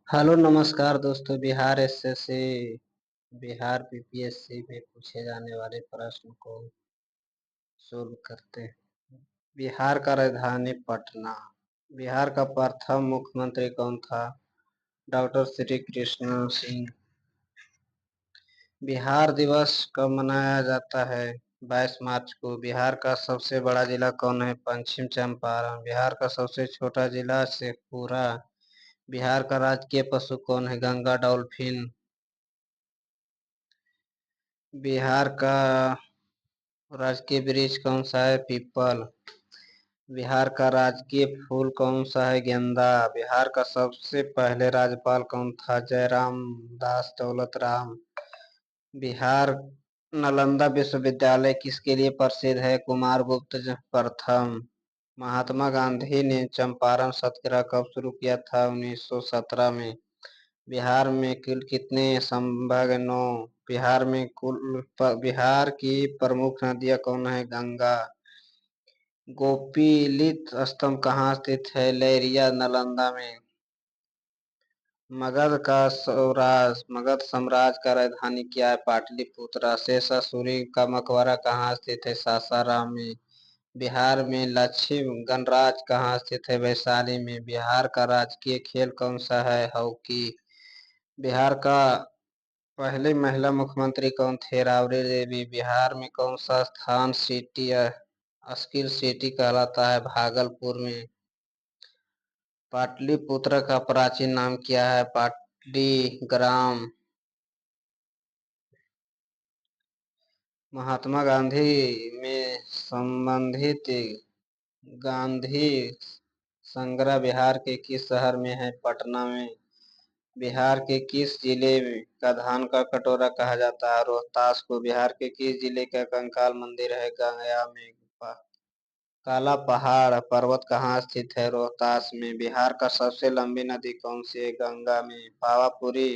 Hello नमस्कार दोस्तों। Bihar SSC Bihar PPSC में पूछे जाने वाले प्रश्न को सोल्व करते हैं। बिहार का राजधानी पटना। बिहार का प्रथम मुख्यमंत्री कौन था? डॉक्टर श्री कृष्ण सिंह। बिहार दिवस कब मनाया जाता है? 22 मार्च को। बिहार का सबसे बड़ा जिला कौन है? पश्चिम चंपारण। बिहार का सबसे छोटा जिला शेखपुरा। बिहार का राजकीय पशु कौन है? गंगा डॉल्फिन। बिहार का राजकीय वृक्ष कौन सा है? पीपल। बिहार का राजकीय फूल कौन सा है? गेंदा। बिहार का सबसे पहले राज्यपाल कौन था? जयराम दास दौलत राम। बिहार नालंदा विश्वविद्यालय किसके लिए प्रसिद्ध है? कुमारगुप्त प्रथम। महात्मा गांधी ने चंपारण सत्याग्रह कब शुरू किया था? 1917 में। बिहार में कुल कितने संभाग? 9। बिहार की प्रमुख नदियां कौन है? गंगा। गोपीलित स्तंभ कहाँ स्थित है? लहरिया नालंदा में। मगध साम्राज्य का राजधानी क्या है? पाटलिपुत्र। शेषासुरी का मकबरा कहाँ स्थित है? सासाराम में। बिहार में लक्ष्मी गणराज्य कहाँ स्थित है? वैशाली में। बिहार का राजकीय खेल कौन सा है? हॉकी। बिहार का पहले महिला मुख्यमंत्री कौन थे? राबड़ी देवी। बिहार में कौन सा स्थान स्किल सिटी कहलाता है? भागलपुर में। पाटलिपुत्र का प्राचीन नाम क्या है? पाटलिग्राम। महात्मा गांधी में संबंधित गांधी संग्रह बिहार के किस शहर में है? पटना में। बिहार के किस जिले का धान का कटोरा कहा जाता है? रोहतास को। बिहार के किस जिले का कंकाल मंदिर है? गया में। काला पहाड़ पर्वत कहाँ स्थित है? रोहतास में। बिहार का सबसे लंबी नदी कौन सी है? गंगा में। पावापुरी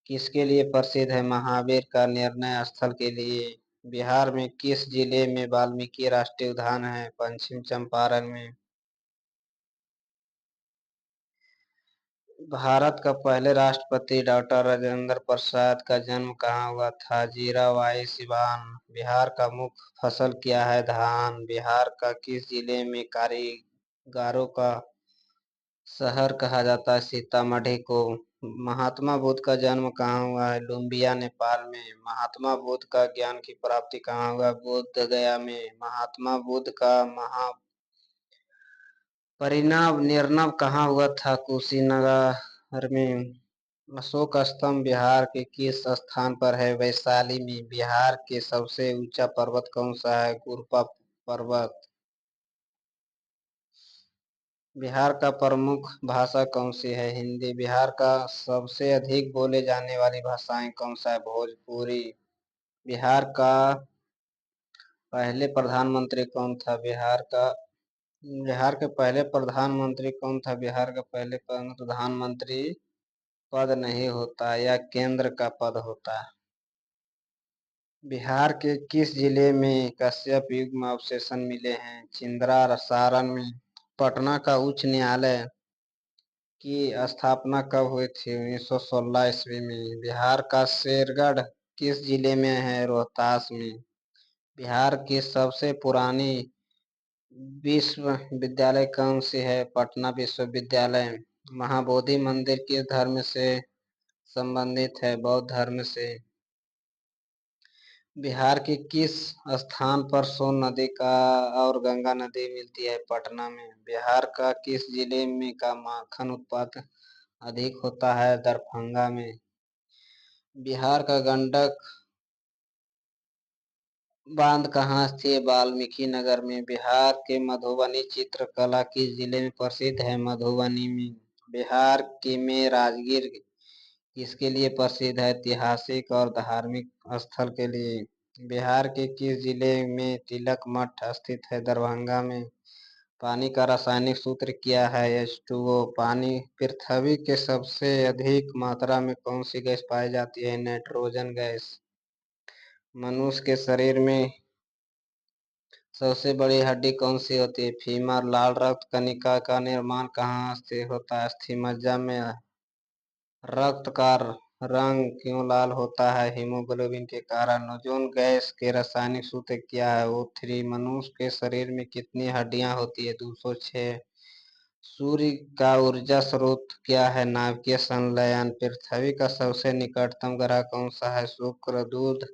किसके लिए प्रसिद्ध है? महावीर का निर्णय स्थल के लिए। बिहार में किस जिले में वाल्मीकि राष्ट्रीय उद्यान है? पश्चिम चंपारण में। भारत का पहले राष्ट्रपति डॉक्टर राजेंद्र प्रसाद का जन्म कहाँ हुआ था? जीरावाई सिवान। बिहार का मुख्य फसल क्या है? धान। बिहार का किस जिले में कारीगरों का शहर कहा जाता है? सीतामढ़ी को। महात्मा बुद्ध का जन्म कहाँ हुआ है? लुम्बिया नेपाल में। महात्मा बुद्ध का ज्ञान की प्राप्ति कहाँ हुआ? बोध गया में। महात्मा बुद्ध का परिणाम निर्णय कहाँ हुआ था? कुशीनगर में। अशोक स्तंभ बिहार के किस स्थान पर है? वैशाली में। बिहार के सबसे ऊंचा पर्वत कौन सा है? गुरपा पर्वत। बिहार का प्रमुख भाषा कौन सी है? हिंदी। बिहार का सबसे अधिक बोले जाने वाली भाषाएं कौन सा है? भोजपुरी। बिहार का पहले प्रधानमंत्री कौन था? बिहार के पहले प्रधानमंत्री कौन था? बिहार का पहले प्रधानमंत्री पद नहीं होता, यह केंद्र का पद होता है। बिहार के किस जिले में कश्यप युग में अवशेषण मिले हैं? छिंदरा सारण में। पटना का उच्च न्यायालय की स्थापना कब हुई थी? 1916 ईस्वी में। बिहार का शेरगढ़ किस जिले में है? रोहतास में। बिहार की सबसे पुरानी विश्वविद्यालय कौन सी है? पटना विश्वविद्यालय। महाबोधि मंदिर किस धर्म से संबंधित है? बौद्ध धर्म से। बिहार के किस स्थान पर सोन नदी का और गंगा नदी मिलती है? पटना में। बिहार का किस जिले में का माखन उत्पादन अधिक होता है? दरभंगा में। बिहार का गंडक बांध कहाँ स्थित है? वाल्मीकि नगर में। बिहार के मधुबनी चित्रकला किस जिले में प्रसिद्ध है? मधुबनी में। बिहार के में राजगीर किसके लिए प्रसिद्ध है? ऐतिहासिक और धार्मिक स्थल के लिए। बिहार के किस जिले में तिलक मठ स्थित है? दरभंगा में। पानी का रासायनिक सूत्र क्या है? H2O। पानी पृथ्वी के सबसे अधिक मात्रा में कौन सी गैस पाई जाती है? Nitrogen gas. मनुष्य के शरीर में सबसे बड़ी हड्डी कौन सी होती है? फीमर। लाल रक्त कणिका का निर्माण कहाँ से होता है? अस्थि मज्जा में। रक्त का रंग क्यों लाल होता है? हीमोग्लोबिन के कारण। ओजोन गैस के रासायनिक सूत्र क्या है? O3। मनुष्य के शरीर में कितनी हड्डियां होती है? 206। सूर्य का ऊर्जा स्रोत क्या है? नाभिकीय संलयन। पृथ्वी का सबसे निकटतम ग्रह कौन सा है? शुक्र। दूध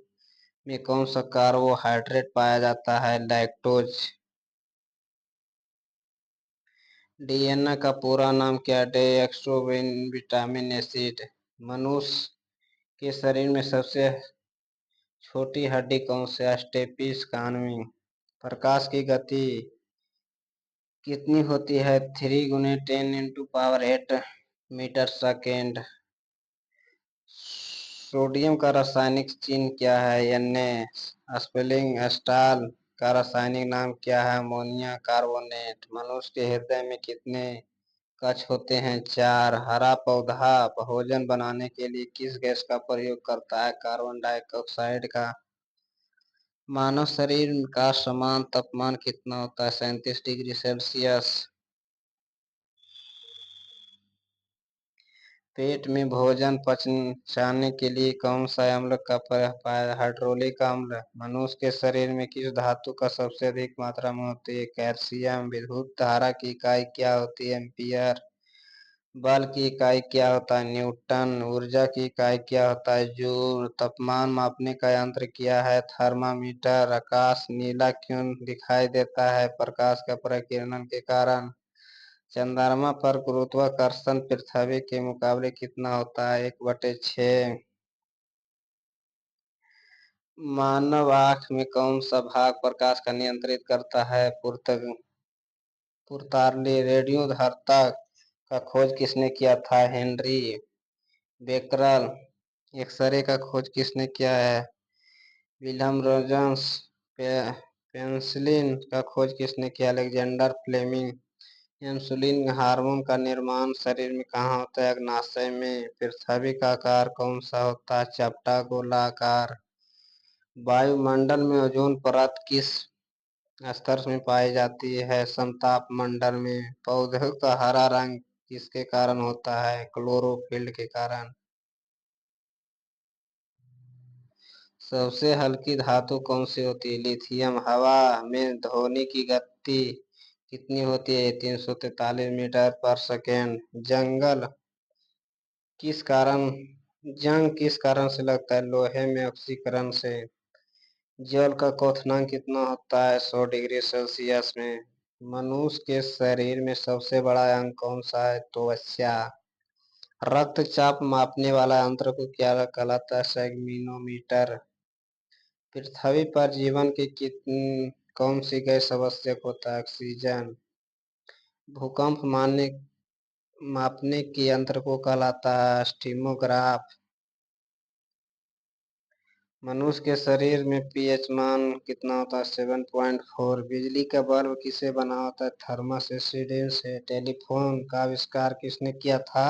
में कौन सा कार्बोहाइड्रेट पाया जाता है? लैक्टोज। डीएनए का पूरा नाम क्या है? डीऑक्सो विटामिन एसिड। मनुष्य के शरीर में सबसे छोटी हड्डी कौन सी है? स्टेपिस कानवी। प्रकाश की गति कितनी होती है? 3 × 10⁸ मीटर सेकेंड। सोडियम का रासायनिक चिन्ह क्या है? Na। स्पेलिंग स्टॉल का रासायनिक नाम क्या है? Ammonia carbonate. मनुष्य के हृदय में कितने कक्ष होते हैं? 4। हरा पौधा भोजन बनाने के लिए किस गैस का प्रयोग करता है? कार्बन डाइऑक्साइड का। मानव शरीर का समान तापमान कितना होता है? 37 डिग्री सेल्सियस। पेट में भोजन पचाने के लिए कौन सा अम्ल का प्रयोग पाया? हाइड्रोलिक अम्ल। मनुष्य के शरीर में किस धातु का सबसे अधिक मात्रा में होती है? कैल्शियम। विद्युत धारा की इकाई क्या होती है? एम्पियर। बल की इकाई क्या होता है? न्यूटन। ऊर्जा की इकाई क्या होता है? जूल। तापमान मापने का यंत्र क्या है? थर्मामीटर। आकाश नीला क्यों दिखाई देता है? प्रकाश का प्रकीर्णन के कारण। चंद्रमा पर गुरुत्वाकर्षण पृथ्वी के मुकाबले कितना होता है? 1/6। मानव आँख में कौन सा भाग प्रकाश का नियंत्रित करता है? पुर्ताली। रेडियो धार्ता का खोज किसने किया था? Henry Becquerel. एक्सरे का खोज किसने किया है? विल्हम रोजन्स। पेनिसिलिन का खोज किसने किया? Alexander Fleming. इंसुलिन हार्मोन का निर्माण शरीर में कहाँ होता है? अग्नाशय में। पृथ्वी का आकार कौन सा होता है? चपटा गोलाकार। वायुमंडल में ओजोन परत किस स्तर में पाई जाती है? समताप मंडल में। पौधों का हरा रंग किसके कारण होता है? क्लोरोफिल के कारण। सबसे हल्की धातु कौन सी होती है? लिथियम। हवा में ध्वनि की गति कितनी होती है? 343 मीटर पर सेकेंड। किस कारण जंग किस कारण से लगता है? लोहे में ऑक्सीकरण से। जल का क्वथनांक कितना होता है? 100 डिग्री सेल्सियस में। मनुष्य के शरीर में सबसे बड़ा अंग कौन सा है? त्वचा। रक्तचाप मापने वाला यंत्र को क्या कहलाता है? सेगमेनोमीटर। पृथ्वी पर जीवन के कौन सी गैस आवश्यक होता है? ऑक्सीजन। भूकंप मापने के यंत्र को कहलाता है? स्टीमोग्राफ। मनुष्य के शरीर में पीएच मान कितना होता है? 7.4। बिजली का बल्ब किसे बना होता है? थर्मस एडिसन से। टेलीफोन का आविष्कार किसने किया था?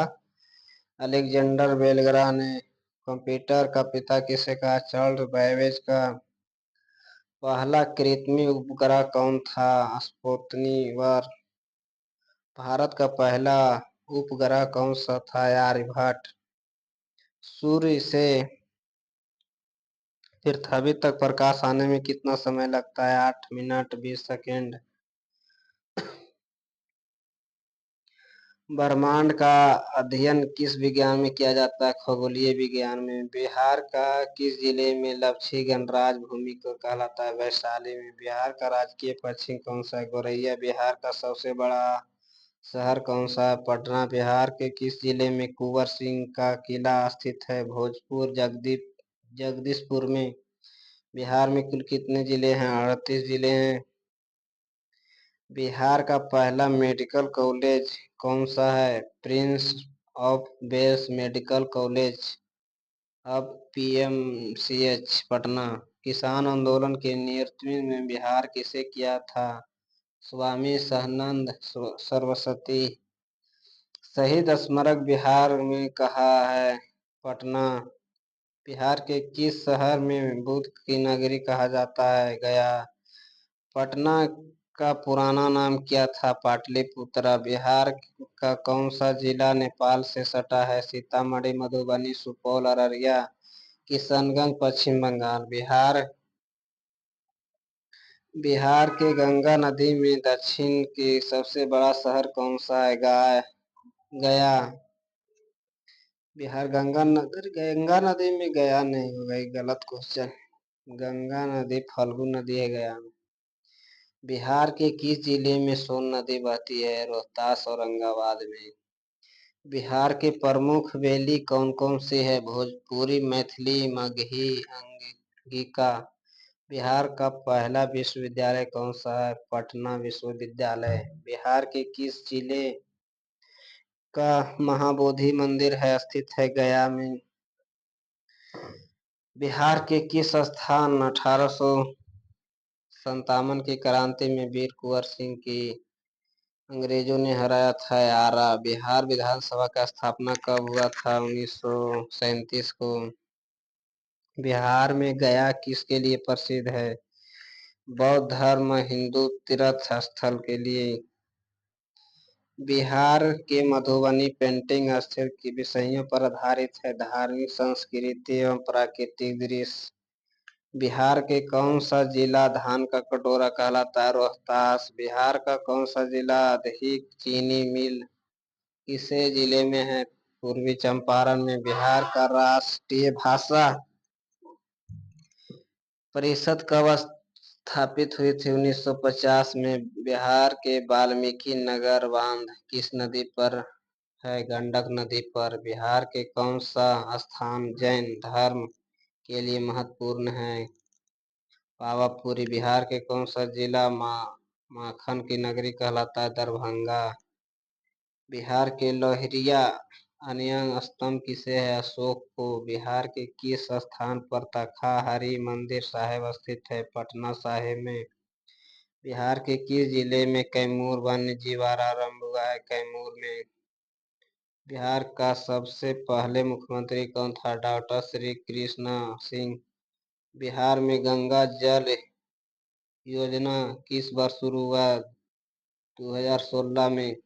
अलेक्जेंडर बेलग्रा ने। कंप्यूटर का पिता किसे कहा? चार्ल्स बैबेज का। पहला कृत्रिम उपग्रह कौन था? स्पुतनिक। भारत का पहला उपग्रह कौन सा था? आर्यभट्ट। सूर्य से पृथ्वी तक प्रकाश आने में कितना समय लगता है? 8 मिनट 20 सेकेंड। ब्रह्मांड का अध्ययन किस विज्ञान में किया जाता है? खगोलीय विज्ञान में। बिहार का किस जिले में लक्षी गणराज्य भूमि को कहलाता है? वैशाली में। बिहार का राजकीय पक्षी कौन सा है? गौरैया। बिहार का सबसे बड़ा शहर कौन सा है? पटना। बिहार के किस जिले में कुंवर सिंह का किला स्थित है? भोजपुर। जगदीशपुर में। बिहार में कुल कितने जिले हैं? 38 जिले हैं। बिहार का पहला मेडिकल कॉलेज कौन सा है? Prince of Wales medical college, अब पीएमसीएच, पटना। किसान आंदोलन के नेतृत्व में बिहार किसे किया था? स्वामी सहजानंद सरस्वती। शहीद स्मारक बिहार में कहाँ है? पटना। बिहार के किस शहर में बुद्ध की नगरी कहा जाता है? गया। पटना का पुराना नाम क्या था? पाटलिपुत्रा। बिहार का कौन सा जिला नेपाल से सटा है? सीतामढ़ी, मधुबनी, सुपौल, अररिया, किशनगंज, पश्चिम बंगाल। बिहार के गंगा नदी में दक्षिण की सबसे बड़ा शहर कौन सा है? गया। बिहार गंगा नदी में गया नहीं होगा, ये गलत क्वेश्चन। गंगा नदी फल्गु नदी है गया में। बिहार के किस जिले में सोन नदी बहती है? रोहतास, औरंगाबाद में। बिहार के प्रमुख बेली कौन कौन से है? भोजपुरी, मैथिली, मगही, अंगिका। बिहार का पहला विश्वविद्यालय कौन सा है? पटना विश्वविद्यालय। बिहार के किस जिले का महाबोधि मंदिर है स्थित है? गया में। बिहार के किस स्थान 1857 की क्रांति में वीर कुंवर सिंह की अंग्रेजों ने हराया था? आरा। बिहार विधानसभा का स्थापना कब हुआ था? 1937 को। बिहार में गया किसके लिए प्रसिद्ध है? बौद्ध धर्म, हिंदू तीर्थ स्थल के लिए। बिहार के मधुबनी पेंटिंग स्थल की विषयों पर आधारित है? धार्मिक, संस्कृति एवं प्राकृतिक दृश्य। बिहार के कौन सा जिला धान का कटोरा कहलाता है? रोहतास। बिहार का कौन सा जिला अधिक चीनी मिल किसे जिले में है? पूर्वी चंपारण में। बिहार का राष्ट्रीय भाषा परिषद कब स्थापित हुई थी? 1950 में। बिहार के वाल्मीकि नगर बांध किस नदी पर है? गंडक नदी पर। बिहार के कौन सा स्थान जैन धर्म के लिए महत्वपूर्ण है? पावापुरी। बिहार के कौन सा जिला माखन की नगरी कहलाता है? दरभंगा। बिहार के लोहरिया अनियन स्तंभ किसे है? अशोक को। बिहार के किस स्थान पर तखा हरि मंदिर साहिब स्थित है? पटना साहिब में। बिहार के किस जिले में कैमूर वन्य जीव आरंभ हुआ है? कैमूर में। बिहार का सबसे पहले मुख्यमंत्री कौन था? डॉक्टर श्री कृष्ण सिंह। बिहार में गंगा जल योजना किस वर्ष शुरू हुआ? 2016 में।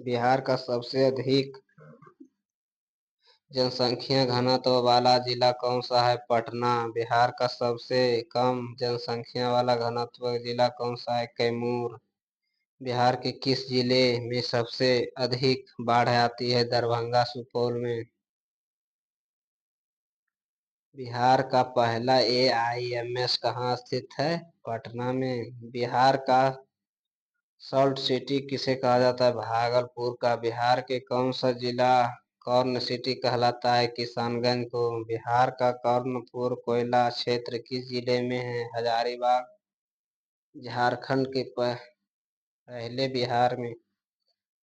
बिहार का सबसे अधिक जनसंख्या घनत्व वाला जिला कौन सा है? पटना। बिहार का सबसे कम जनसंख्या वाला घनत्व जिला कौन सा है? कैमूर। बिहार के किस जिले में सबसे अधिक बाढ़ आती है? दरभंगा, सुपौल में। बिहार का पहला AIMS कहाँ स्थित है? पटना में। बिहार का सॉल्ट सिटी किसे कहा जाता है? भागलपुर का। बिहार के कौन सा जिला कॉर्न सिटी कहलाता है? किशनगंज को। बिहार का कर्णपुर कोयला क्षेत्र किस जिले में है? हजारीबाग। झारखंड के पहले बिहार में।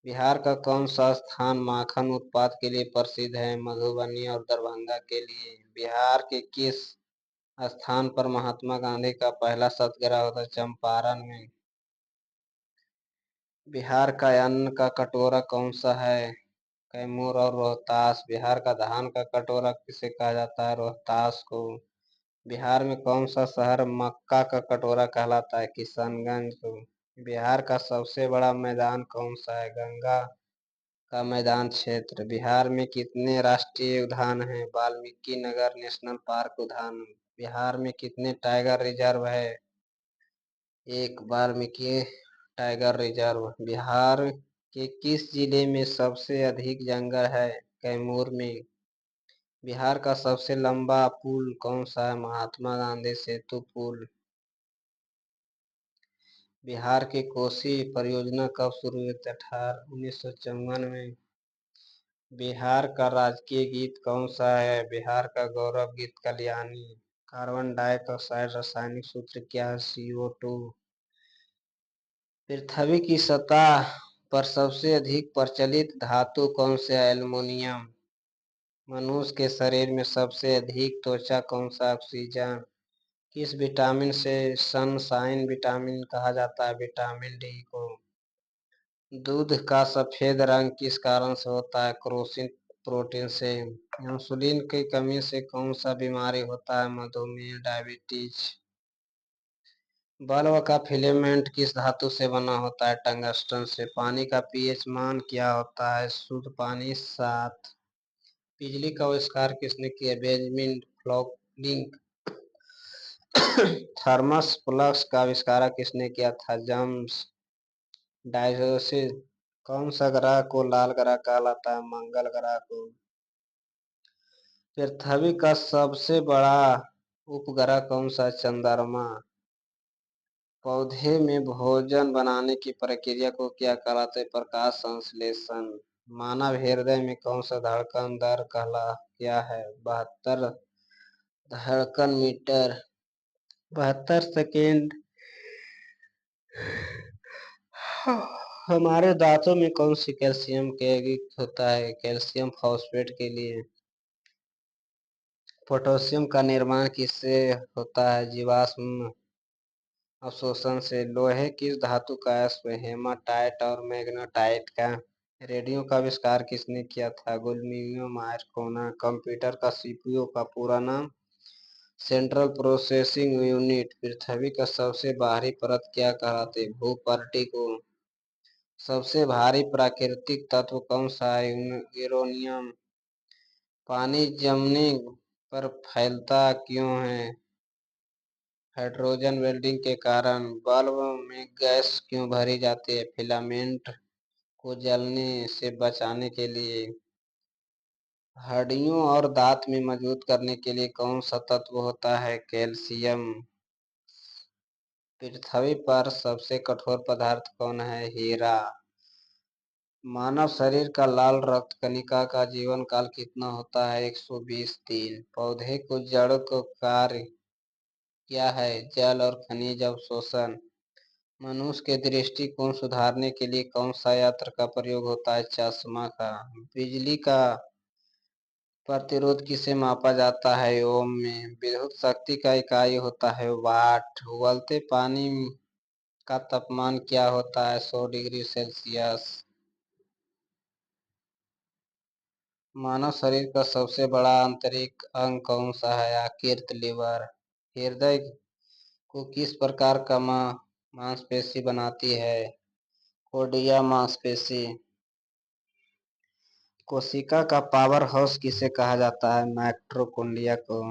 बिहार का कौन सा स्थान माखन उत्पाद के लिए प्रसिद्ध है? मधुबनी और दरभंगा के लिए। बिहार के किस स्थान पर महात्मा गांधी का पहला सत्याग्रह होता है? चंपारण में। बिहार का अन्न का कटोरा कौन सा है? कैमूर और रोहतास। बिहार का धान का कटोरा किसे कहा जाता है? रोहतास को। बिहार में कौन सा शहर मक्का का कटोरा कहलाता है? किशनगंज को। बिहार का सबसे बड़ा मैदान कौन सा है? गंगा का मैदान क्षेत्र। बिहार में कितने राष्ट्रीय उद्यान हैं? वाल्मीकि नगर नेशनल पार्क उद्यान। बिहार में कितने टाइगर रिजर्व है? एक वाल्मीकि टाइगर रिजर्व। बिहार के किस जिले में सबसे अधिक जंगल है? कैमूर में। बिहार का सबसे लंबा पुल कौन सा है? महात्मा गांधी सेतु पुल। बिहार की कोसी परियोजना कब शुरू हुई थी? 1954 में। बिहार का राजकीय गीत कौन सा है? बिहार का गौरव गीत कल्याणी। कार्बन डाइऑक्साइड रासायनिक सूत्र क्या है? CO2। पृथ्वी की सतह पर सबसे अधिक प्रचलित धातु कौन से है? एल्युमिनियम। मनुष्य के शरीर में सबसे अधिक त्वचा कौन सा? ऑक्सीजन। किस विटामिन से सनशाइन विटामिन कहा जाता है? विटामिन D को। दूध का सफेद रंग किस कारण से होता है? क्रोसिन प्रोटीन से। इंसुलिन की कमी से कौन सा बीमारी होता है? मधुमेह, डायबिटीज। बल्ब का फिलामेंट किस धातु से बना होता है? टंगस्टन से। पानी का पीएच मान क्या होता है? शुद्ध पानी 7। बिजली का आविष्कार किसने किया? Benjamin Franklin. थर्मस फ्लक्स का आविष्कार किसने किया था? जेम्स डायसोसिस। कौन सा ग्रह को लाल ग्रह कहलाता है? मंगल ग्रह को। पृथ्वी का सबसे बड़ा उपग्रह कौन सा है? चंद्रमा। पौधे में भोजन बनाने की प्रक्रिया को क्या कहलाते हैं? प्रकाश संश्लेषण। मानव हृदय में कौन सा धड़कन दर कहला क्या है? 72 धड़कन मीटर। 72 सेकेंड। हमारे दांतों में कौन सी कैल्शियम के होता है? कैल्शियम फॉस्फेट के लिए। पोटेशियम का निर्माण किससे होता है? जीवाश्म अवशोषण से। लोहे किस धातु का है? हेमाटाइट और मैग्नेटाइट का। रेडियो का आविष्कार किसने किया था? गुलिल्लो मार्कोनी। कंप्यूटर का सीपीयू का पूरा नाम? Central processing unit. पृथ्वी का सबसे बाहरी परत क्या कहलाते? भूपर्टी को। सबसे भारी प्राकृतिक तत्व कौन सा है? यूरेनियम। पानी जमने पर फैलता क्यों है? हाइड्रोजन वेल्डिंग के कारण। बल्ब में गैस क्यों भरी जाती है? फिलामेंट को जलने से बचाने के लिए। हड्डियों और दांत में मजबूत करने के लिए कौन सा तत्व होता है? कैल्शियम। पृथ्वी पर सबसे कठोर पदार्थ कौन है? हीरा। मानव शरीर का लाल रक्त कणिका का जीवन काल कितना होता है? 120 दिन। पौधे को जड़ को कार्य क्या है? जल और खनिज अवशोषण। मनुष्य के दृष्टिकोण सुधारने के लिए कौन सा यंत्र का प्रयोग होता है? चश्मा का। बिजली का प्रतिरोध किसे मापा जाता है? ओम में। विद्युत शक्ति का इकाई होता है वाट। उबलते पानी का तापमान क्या होता है? 100 डिग्री सेल्सियस। मानव शरीर का सबसे बड़ा आंतरिक अंग कौन सा है? यकृत लीवर। हृदय को किस प्रकार का मांसपेशी बनाती है? कोर्डिया मांसपेशी। कोशिका का पावर हाउस किसे कहा जाता है? माइटोकॉन्ड्रिया को।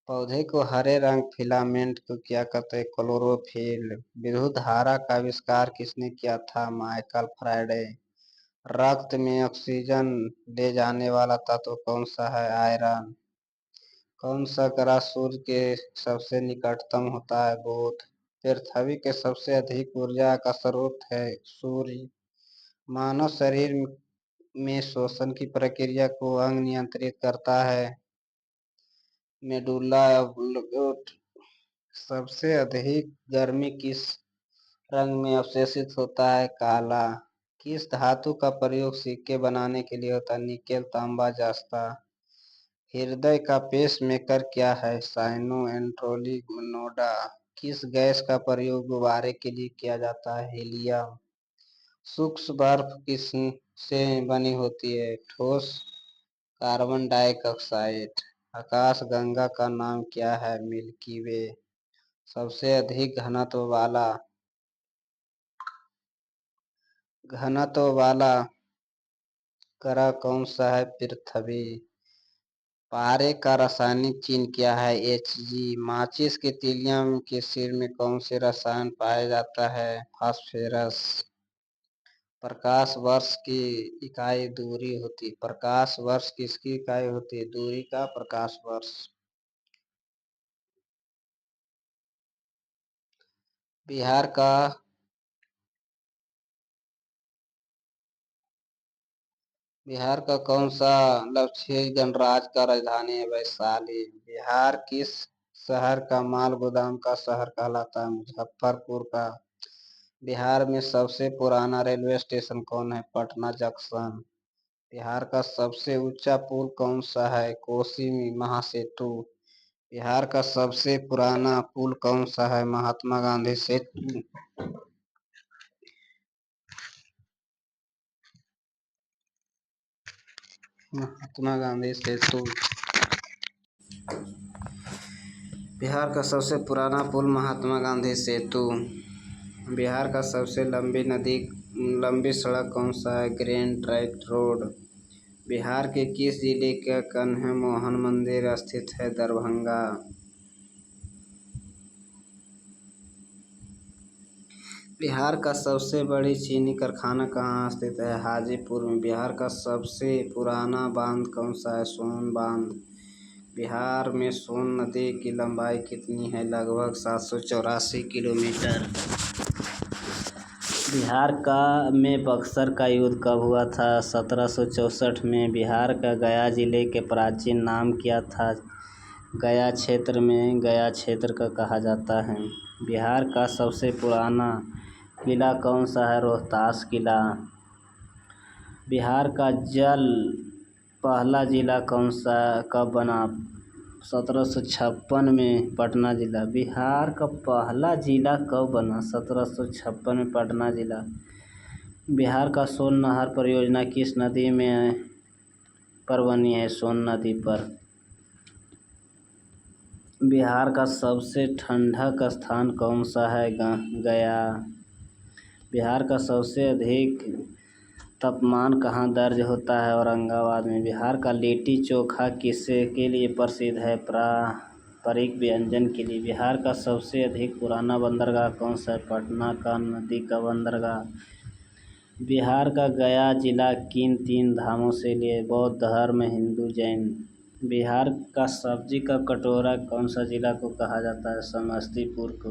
पौधे को हरे रंग फिलामेंट को क्या कहते हैं? क्लोरोफिल। विद्युत धारा का आविष्कार किसने किया था? Michael Faraday. रक्त में ऑक्सीजन ले जाने वाला तत्व कौन सा है? आयरन। कौन सा ग्रह सूर्य के सबसे निकटतम होता है? बुध। पृथ्वी के सबसे अधिक ऊर्जा का स्रोत है? सूर्य। मानव शरीर में श्वसन की प्रक्रिया को अंग नियंत्रित करता है? मेडुला ऑब्लिंगुस। सबसे अधिक गर्मी किस रंग में अवशोषित होता है? काला। किस धातु का प्रयोग सिक्के बनाने के लिए होता है? निकेल तांबा जस्ता। हृदय का पेसमेकर क्या है? साइनो नोडा। किस गैस का प्रयोग गुब्बारे के लिए किया जाता है? हीलियम। सूक्ष्म बर्फ किस से बनी होती है? ठोस कार्बन डाइऑक्साइड। आकाश गंगा का नाम क्या है? मिल्की वे। सबसे अधिक घनत्व वाला ग्रह कौन सा है? पृथ्वी। पारे का रासायनिक चिन्ह क्या है? Hg। माचिस के तीलियां के सिर में कौन से रसायन पाया जाता है? फास्फोरस। प्रकाश वर्ष की इकाई दूरी होती। प्रकाश वर्ष किसकी इकाई होती है? दूरी का प्रकाश वर्ष। बिहार का बिहार का कौन सा लक्षद्वीप गणराज्य का राजधानी है? वैशाली। बिहार किस शहर का माल गोदाम का शहर कहलाता है? मुजफ्फरपुर का। बिहार में सबसे पुराना रेलवे स्टेशन कौन है? पटना जंक्शन। बिहार का सबसे ऊंचा पुल कौन सा है? कोसी महासेतु। बिहार का सबसे पुराना पुल कौन सा है? महात्मा गांधी सेतु। महात्मा गांधी सेतु। बिहार का सबसे पुराना पुल महात्मा गांधी सेतु। बिहार का सबसे लंबी सड़क कौन सा है? Grand trunk road. बिहार के किस जिले का कन्ह मोहन मंदिर स्थित है? दरभंगा। बिहार का सबसे बड़ी चीनी कारखाना कहाँ स्थित है? हाजीपुर में। बिहार का सबसे पुराना बांध कौन सा है? सोन बांध। बिहार में सोन नदी की लंबाई कितनी है? लगभग 784 किलोमीटर। बिहार में बक्सर का युद्ध कब हुआ था? 1764 में। बिहार का गया जिले के प्राचीन नाम क्या था? गया क्षेत्र में गया क्षेत्र का कहा जाता है। बिहार का सबसे पुराना किला कौन सा है? रोहतास किला। बिहार का पहला जिला कौन सा कब बना? 1756 में। पटना जिला। बिहार का पहला जिला कब बना? 1756 में। पटना जिला। बिहार का सोन नहर परियोजना किस नदी पर बनी है? सोन नदी पर। बिहार का सबसे ठंडक स्थान कौन सा है? गया। बिहार का सबसे अधिक तापमान कहाँ दर्ज होता है? औरंगाबाद में। बिहार का लिट्टी चोखा के लिए प्रसिद्ध है? पारंपरिक व्यंजन के लिए। बिहार का सबसे अधिक पुराना बंदरगाह कौन सा है? पटना का नदी का बंदरगाह। बिहार का गया जिला किन 3 धामों से लिए? बौद्ध धर्म, हिंदू, जैन। बिहार का सब्जी का कटोरा कौन सा जिला को कहा जाता है? समस्तीपुर को।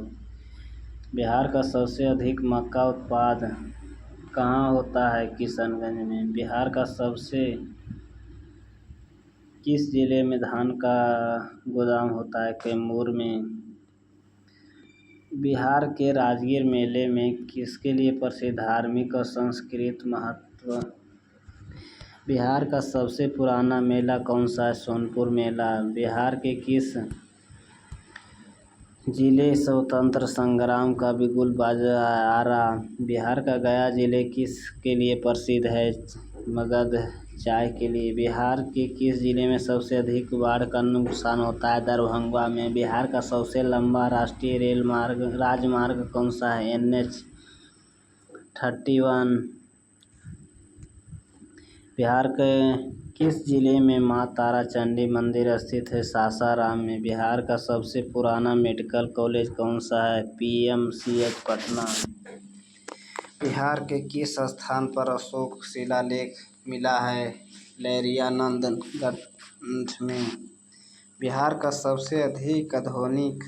बिहार का सबसे अधिक मक्का उत्पादन कहाँ होता है? किशनगंज में। बिहार का किस जिले में धान का गोदाम होता है? कैमूर में। बिहार के राजगीर मेले में किसके लिए प्रसिद्ध? धार्मिक और सांस्कृतिक महत्व। बिहार का सबसे पुराना मेला कौन सा है? सोनपुर मेला। बिहार के किस जिले स्वतंत्र संग्राम का बिगुल बाजारा? बिहार का गया जिले किसके लिए प्रसिद्ध है? मगध चाय के लिए। बिहार के किस जिले में सबसे अधिक बाढ़ का नुकसान होता है? दरभंगा में। बिहार का सबसे लंबा राष्ट्रीय राजमार्ग कौन सा है? NH 31। बिहार के किस जिले में मां तारा चंडी मंदिर स्थित है? सासाराम में। बिहार का सबसे पुराना मेडिकल कॉलेज कौन सा है? PMCH पटना। बिहार के किस स्थान पर अशोक शिलालेख मिला है? लहरियानंदगंज में। बिहार का सबसे अधिक आधुनिक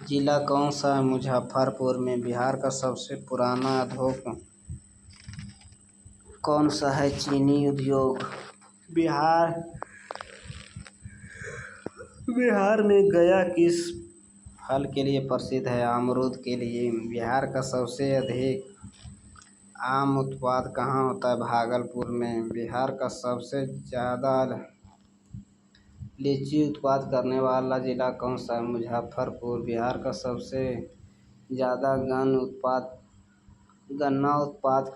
जिला कौन सा है? मुजफ्फरपुर में। बिहार का सबसे पुराना उद्योग कौन सा है? चीनी उद्योग। बिहार में गया किस फल के लिए प्रसिद्ध है? अमरूद के लिए। बिहार का सबसे अधिक आम उत्पादन कहाँ होता है? भागलपुर में। बिहार का सबसे ज़्यादा लीची उत्पादन करने वाला जिला कौन सा है? मुजफ्फरपुर। बिहार का सबसे ज़्यादा गन्ना उत्पादन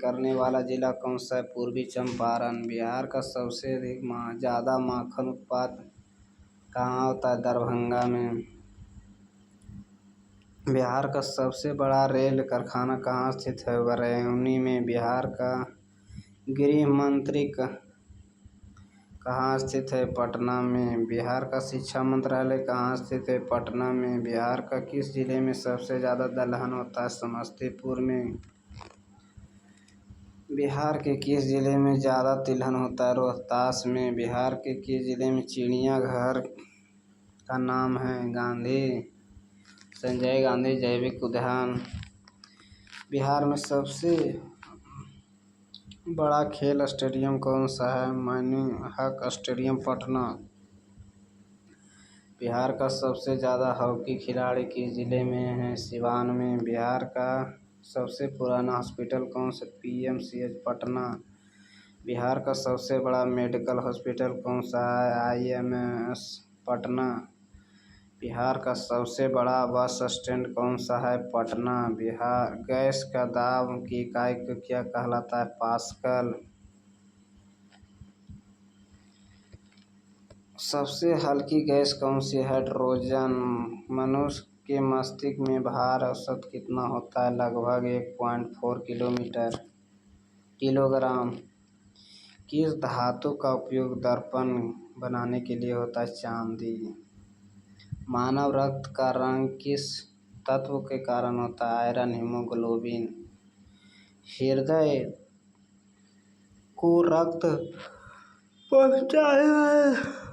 करने वाला जिला कौन सा है? पूर्वी चंपारण। बिहार का सबसे अधिक ज़्यादा माखन उत्पादन कहाँ होता है? दरभंगा में। बिहार का सबसे बड़ा रेल कारखाना कहाँ स्थित है? बरौनी में। बिहार का गृह मंत्री कहाँ स्थित है? पटना में। बिहार का शिक्षा मंत्रालय कहाँ स्थित है? पटना में। बिहार का किस जिले में सबसे ज़्यादा दलहन होता है? समस्तीपुर में। बिहार के किस जिले में ज़्यादा तिलहन होता है? रोहतास में। बिहार के किस जिले में चिड़ियाघर का नाम है? संजय गांधी जैविक उद्यान। बिहार में सबसे बड़ा खेल स्टेडियम कौन सा है? मानिकहक स्टेडियम पटना। बिहार का सबसे ज़्यादा हॉकी खिलाड़ी किस जिले में हैं? सिवान में। बिहार का सबसे पुराना हॉस्पिटल कौन सा? PMCH पटना। बिहार का सबसे बड़ा मेडिकल हॉस्पिटल कौन सा है? IMS पटना। बिहार का सबसे बड़ा बस स्टैंड कौन सा है? पटना। बिहार गैस का दाब की इकाई को क्या कहलाता है? पास्कल। सबसे हल्की गैस कौन सी है? हाइड्रोजन। मनुष्य के मस्तिष्क में भार औसत कितना होता है? लगभग 1.4 किलोग्राम। किस धातु का उपयोग दर्पण बनाने के लिए होता है? चांदी। मानव रक्त का रंग किस तत्व के कारण होता है? Iron, haemoglobin. हृदय को रक्त पहुंचाने वाले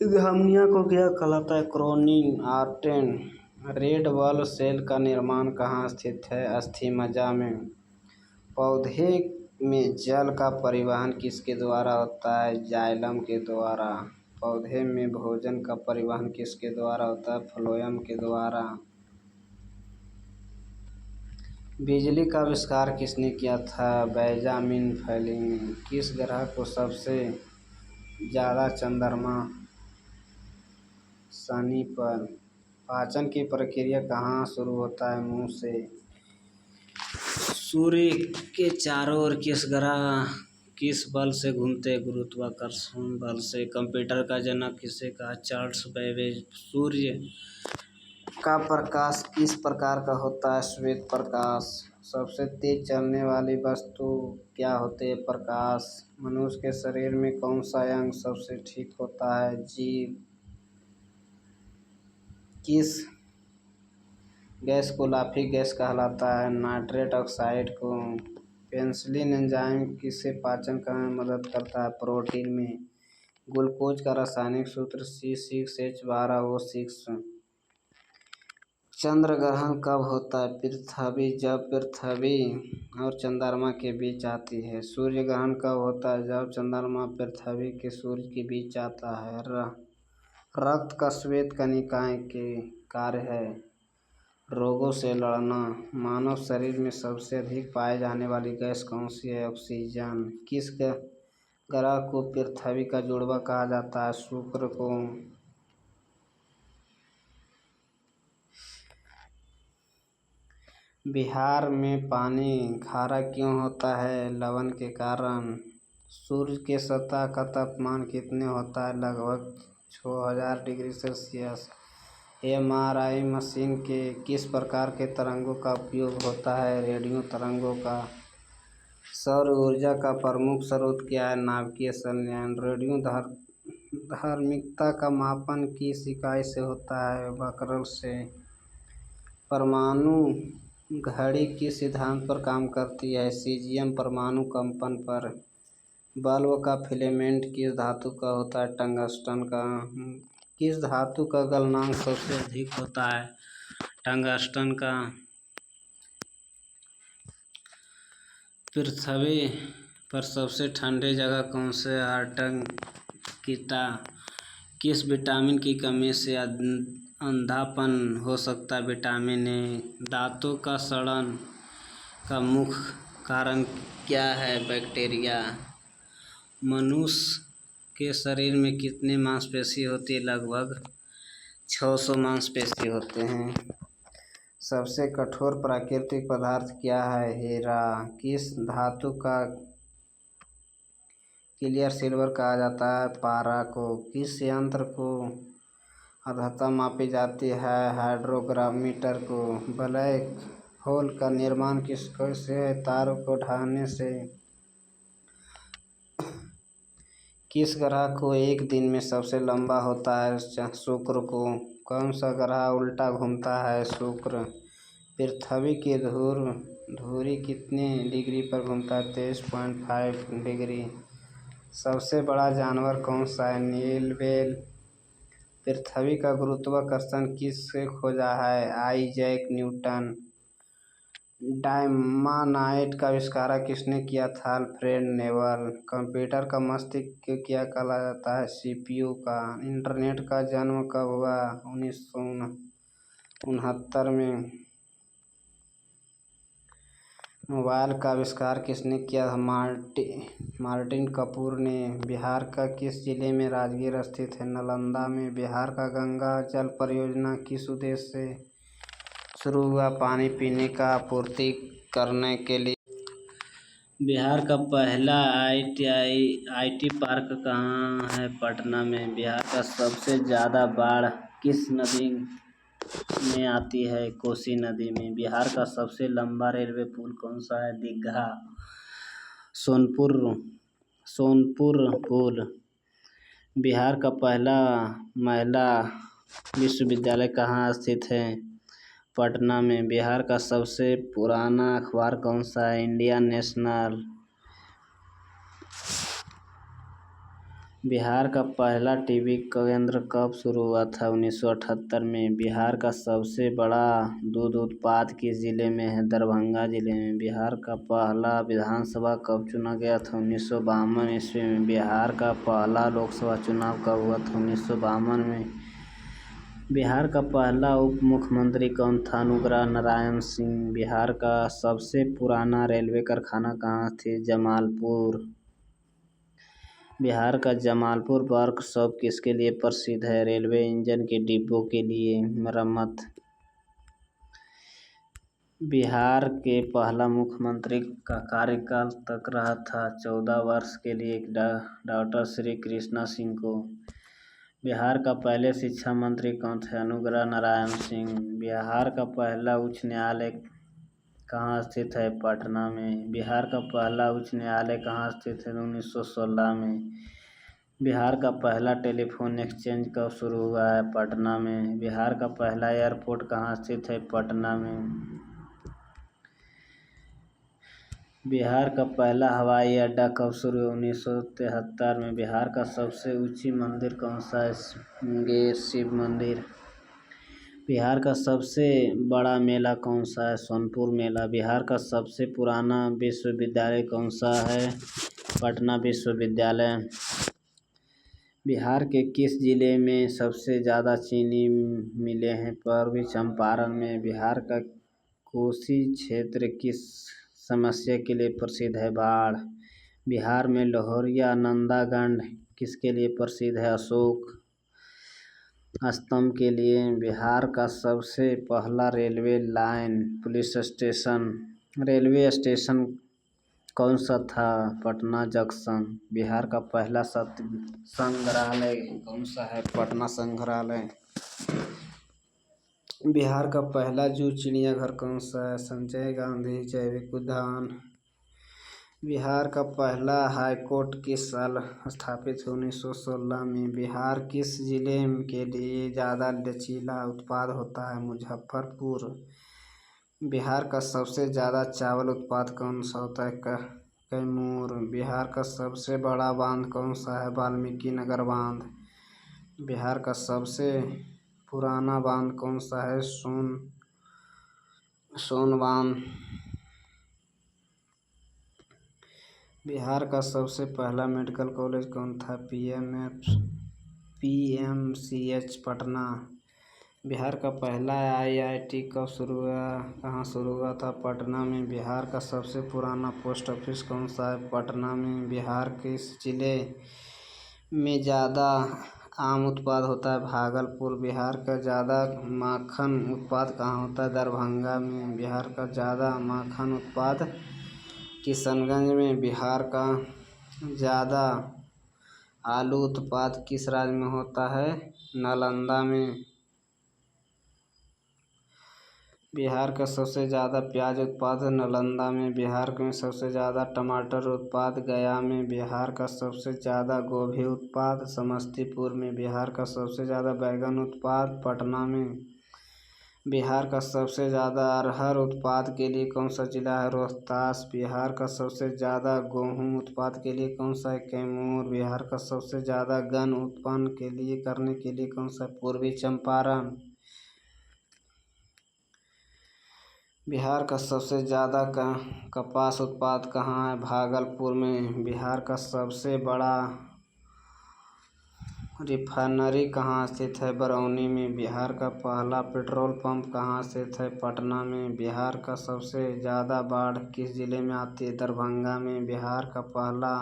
धमनियों को क्या कहलाता है? Chronic artery. Red blood cell का निर्माण कहाँ स्थित है? अस्थि में। पौधे में जल का परिवहन किसके द्वारा होता है? जाइलम के द्वारा। पौधे में भोजन का परिवहन किसके द्वारा होता है? फ्लोएम के द्वारा। बिजली का आविष्कार किसने किया था? Benjamin Franklin. किस ग्रह को सबसे ज़्यादा चंद्रमा? शनि पर। पाचन की प्रक्रिया कहाँ शुरू होता है? मुंह से। सूर्य के चारों ओर किस ग्रह किस बल से घूमते हैं? गुरुत्वाकर्षण बल से। कंप्यूटर का जनक किसे कहा? Charles Babbage. सूर्य का प्रकाश किस प्रकार का होता है? श्वेत प्रकाश। सबसे तेज चलने वाली वस्तु क्या होती है? प्रकाश। मनुष्य के शरीर में कौन सा अंग सबसे ठीक होता है? जीभ। किस गैस को लाफिंग गैस कहलाता है? नाइट्रस ऑक्साइड को। पेनिसिलिन एंजाइम किसे पाचन करने में मदद करता है? प्रोटीन में। ग्लूकोज का रासायनिक सूत्र C6H12O6। चंद्र ग्रहण कब होता है? पृथ्वी जब पृथ्वी और चंद्रमा के बीच आती है। सूर्य ग्रहण कब होता है? जब चंद्रमा पृथ्वी के सूर्य के बीच आता है। रक्त का श्वेत कणिकाएं के कार्य है रोगों से लड़ना। मानव शरीर में सबसे अधिक पाए जाने वाली गैस कौन सी है? ऑक्सीजन। किस ग्रह को पृथ्वी का जुड़वा कहा जाता है? शुक्र को। बिहार में पानी खारा क्यों होता है? लवण के कारण। सूर्य के सतह का तापमान कितने होता है? लगभग 6000 डिग्री सेल्सियस। MRI मशीन के किस प्रकार के तरंगों का उपयोग होता है? रेडियो तरंगों का। सौर ऊर्जा का प्रमुख स्रोत क्या है? नाभिकीय संयंत्र। रेडियो धार्मिकता का मापन किस इकाई से होता है? बकरल से। परमाणु घड़ी किस सिद्धांत पर काम करती है? सीजियम परमाणु कंपन पर। बल्ब का फिलामेंट किस धातु का होता है? टंगस्टन का। किस धातु का गलनांक सबसे अधिक होता है? टंगस्टन का। पृथ्वी पर सबसे ठंडी जगह कौन से है? अंटार्कटिका। किस विटामिन की कमी से अंधापन हो सकता है? Vitamin A. दांतों का सड़न का मुख्य कारण क्या है? बैक्टीरिया। मनुष्य के शरीर में कितनी मांसपेशी होती है? लगभग 600 मांसपेशी होते हैं। सबसे कठोर प्राकृतिक पदार्थ क्या है? हीरा। किस धातु का क्लियर सिल्वर कहा जाता है? पारा को। किस यंत्र को आर्द्रता मापी जाती है? हाइड्रोग्रामीटर को। ब्लैक होल का निर्माण किससे है? तारों को ढाने से। किस ग्रह को एक दिन में सबसे लंबा होता है? शुक्र को। कौन सा ग्रह उल्टा घूमता है? शुक्र। पृथ्वी की धुरी कितने डिग्री पर घूमता है? 23.5 डिग्री। सबसे बड़ा जानवर कौन सा है? नील व्हेल। पृथ्वी का गुरुत्वाकर्षण किसने खोजा है? Isaac Newton. डायनामाइट का आविष्कार किसने किया था? Alfred Nobel. कंप्यूटर का मस्तिष्क क्या कहा जाता है? CPU का। इंटरनेट का जन्म कब हुआ? 1969 में। मोबाइल का आविष्कार किसने किया था? मार्टिन कपूर ने। बिहार का किस जिले में राजगीर स्थित है? नालंदा में। बिहार का गंगा जल परियोजना किस उद्देश्य से शुरू हुआ? पानी पीने का आपूर्ति करने के लिए। बिहार का पहला आईटी पार्क कहाँ है? पटना में। बिहार का सबसे ज्यादा बाढ़ किस नदी में आती है? कोसी नदी में। बिहार का सबसे लंबा रेलवे पुल कौन सा है? दीघा सोनपुर सोनपुर पुल। बिहार का पहला महिला विश्वविद्यालय कहाँ स्थित है? पटना में। बिहार का सबसे पुराना अखबार कौन सा है? Indian national. बिहार का पहला टीबी केंद्र कब शुरू हुआ था? 1978 में। बिहार का सबसे बड़ा दूध उत्पादक किस जिले में है? दरभंगा जिले में। बिहार का पहला विधानसभा कब चुना गया था? 1952 ईस्वी में। बिहार का पहला लोकसभा चुनाव कब हुआ था? 1952 में। बिहार का पहला उप मुख्यमंत्री कौन था? अनुग्रह नारायण सिंह। बिहार का सबसे पुराना रेलवे कारखाना कहाँ स्थित? जमालपुर। बिहार का जमालपुर वर्कशॉप किसके लिए प्रसिद्ध है? रेलवे इंजन के डिब्बों के लिए मरम्मत। बिहार के पहला मुख्यमंत्री का कार्यकाल तक रहा था? 14 वर्ष के लिए डॉक्टर श्री कृष्णा सिंह को। बिहार का पहले शिक्षा मंत्री कौन थे? अनुग्रह नारायण सिंह। बिहार का पहला उच्च न्यायालय कहाँ स्थित है? पटना में। बिहार का पहला उच्च न्यायालय कहाँ स्थित है? 1916 में। बिहार का पहला टेलीफोन एक्सचेंज कब शुरू हुआ है? पटना में। बिहार का पहला एयरपोर्ट कहाँ स्थित है? पटना में। बिहार का पहला हवाई अड्डा कब शुरू हुआ? 1973 में। बिहार का सबसे ऊंची मंदिर कौन सा है? शिव मंदिर। बिहार का सबसे बड़ा मेला कौन सा है? सोनपुर मेला। बिहार का सबसे पुराना विश्वविद्यालय कौन सा है? पटना विश्वविद्यालय। बिहार के किस जिले में सबसे ज़्यादा चीनी मिलें हैं? पूर्वी चंपारण में। बिहार का कोसी क्षेत्र किस समस्या के लिए प्रसिद्ध है? बाढ़। बिहार में लोहरिया नंदागढ़ किसके लिए प्रसिद्ध है? अशोक स्तंभ के लिए। बिहार का सबसे पहला रेलवे लाइन रेलवे स्टेशन कौन सा था? पटना जंक्शन। बिहार का पहला संग्रहालय कौन सा है? पटना संग्रहालय। बिहार का पहला जू चिड़ियाघर कौन सा है? संजय गांधी जैविक उद्यान। बिहार का पहला हाईकोर्ट किस साल स्थापित हुआ? 1916 में। बिहार किस जिले के लिए ज़्यादा लचीला उत्पाद होता है? मुजफ्फरपुर। बिहार का सबसे ज़्यादा चावल उत्पाद कौन सा होता है? कैमूर। बिहार का सबसे बड़ा बांध कौन सा है? वाल्मीकि नगर बांध। बिहार का सबसे पुराना बांध कौन सा है? सोन बांध। बिहार का सबसे पहला मेडिकल कॉलेज कौन था? PMCH पटना। बिहार का पहला IIT कब शुरू हुआ? कहाँ शुरू हुआ था? पटना में। बिहार का सबसे पुराना पोस्ट ऑफिस कौन सा है? पटना में। बिहार किस जिले में ज़्यादा आम उत्पाद होता है? भागलपुर। बिहार का ज़्यादा माखन उत्पाद कहाँ होता है? दरभंगा में। बिहार का ज़्यादा माखन उत्पाद किशनगंज में। बिहार का ज़्यादा आलू उत्पाद किस राज्य में होता है? नालंदा में। बिहार का सबसे ज़्यादा प्याज उत्पादन नालंदा में। बिहार में सबसे ज़्यादा टमाटर उत्पाद गया में। बिहार का सबसे ज़्यादा गोभी उत्पाद समस्तीपुर में। बिहार का सबसे ज़्यादा बैंगन उत्पाद पटना में। बिहार का सबसे ज़्यादा अरहर उत्पाद के लिए कौन सा जिला है? रोहतास। बिहार का सबसे ज़्यादा गेहूँ उत्पाद के लिए कौन सा है? कैमूर। बिहार का सबसे ज़्यादा गन्ना उत्पन्न करने के लिए कौन सा है? पूर्वी चंपारण। बिहार का सबसे ज़्यादा कपास उत्पाद कहाँ है? भागलपुर में। बिहार का सबसे बड़ा रिफाइनरी कहाँ स्थित है? बरौनी में। बिहार का पहला पेट्रोल पंप कहाँ स्थित है? पटना में। बिहार का सबसे ज़्यादा बाढ़ किस जिले में आती है? दरभंगा में। बिहार का पहला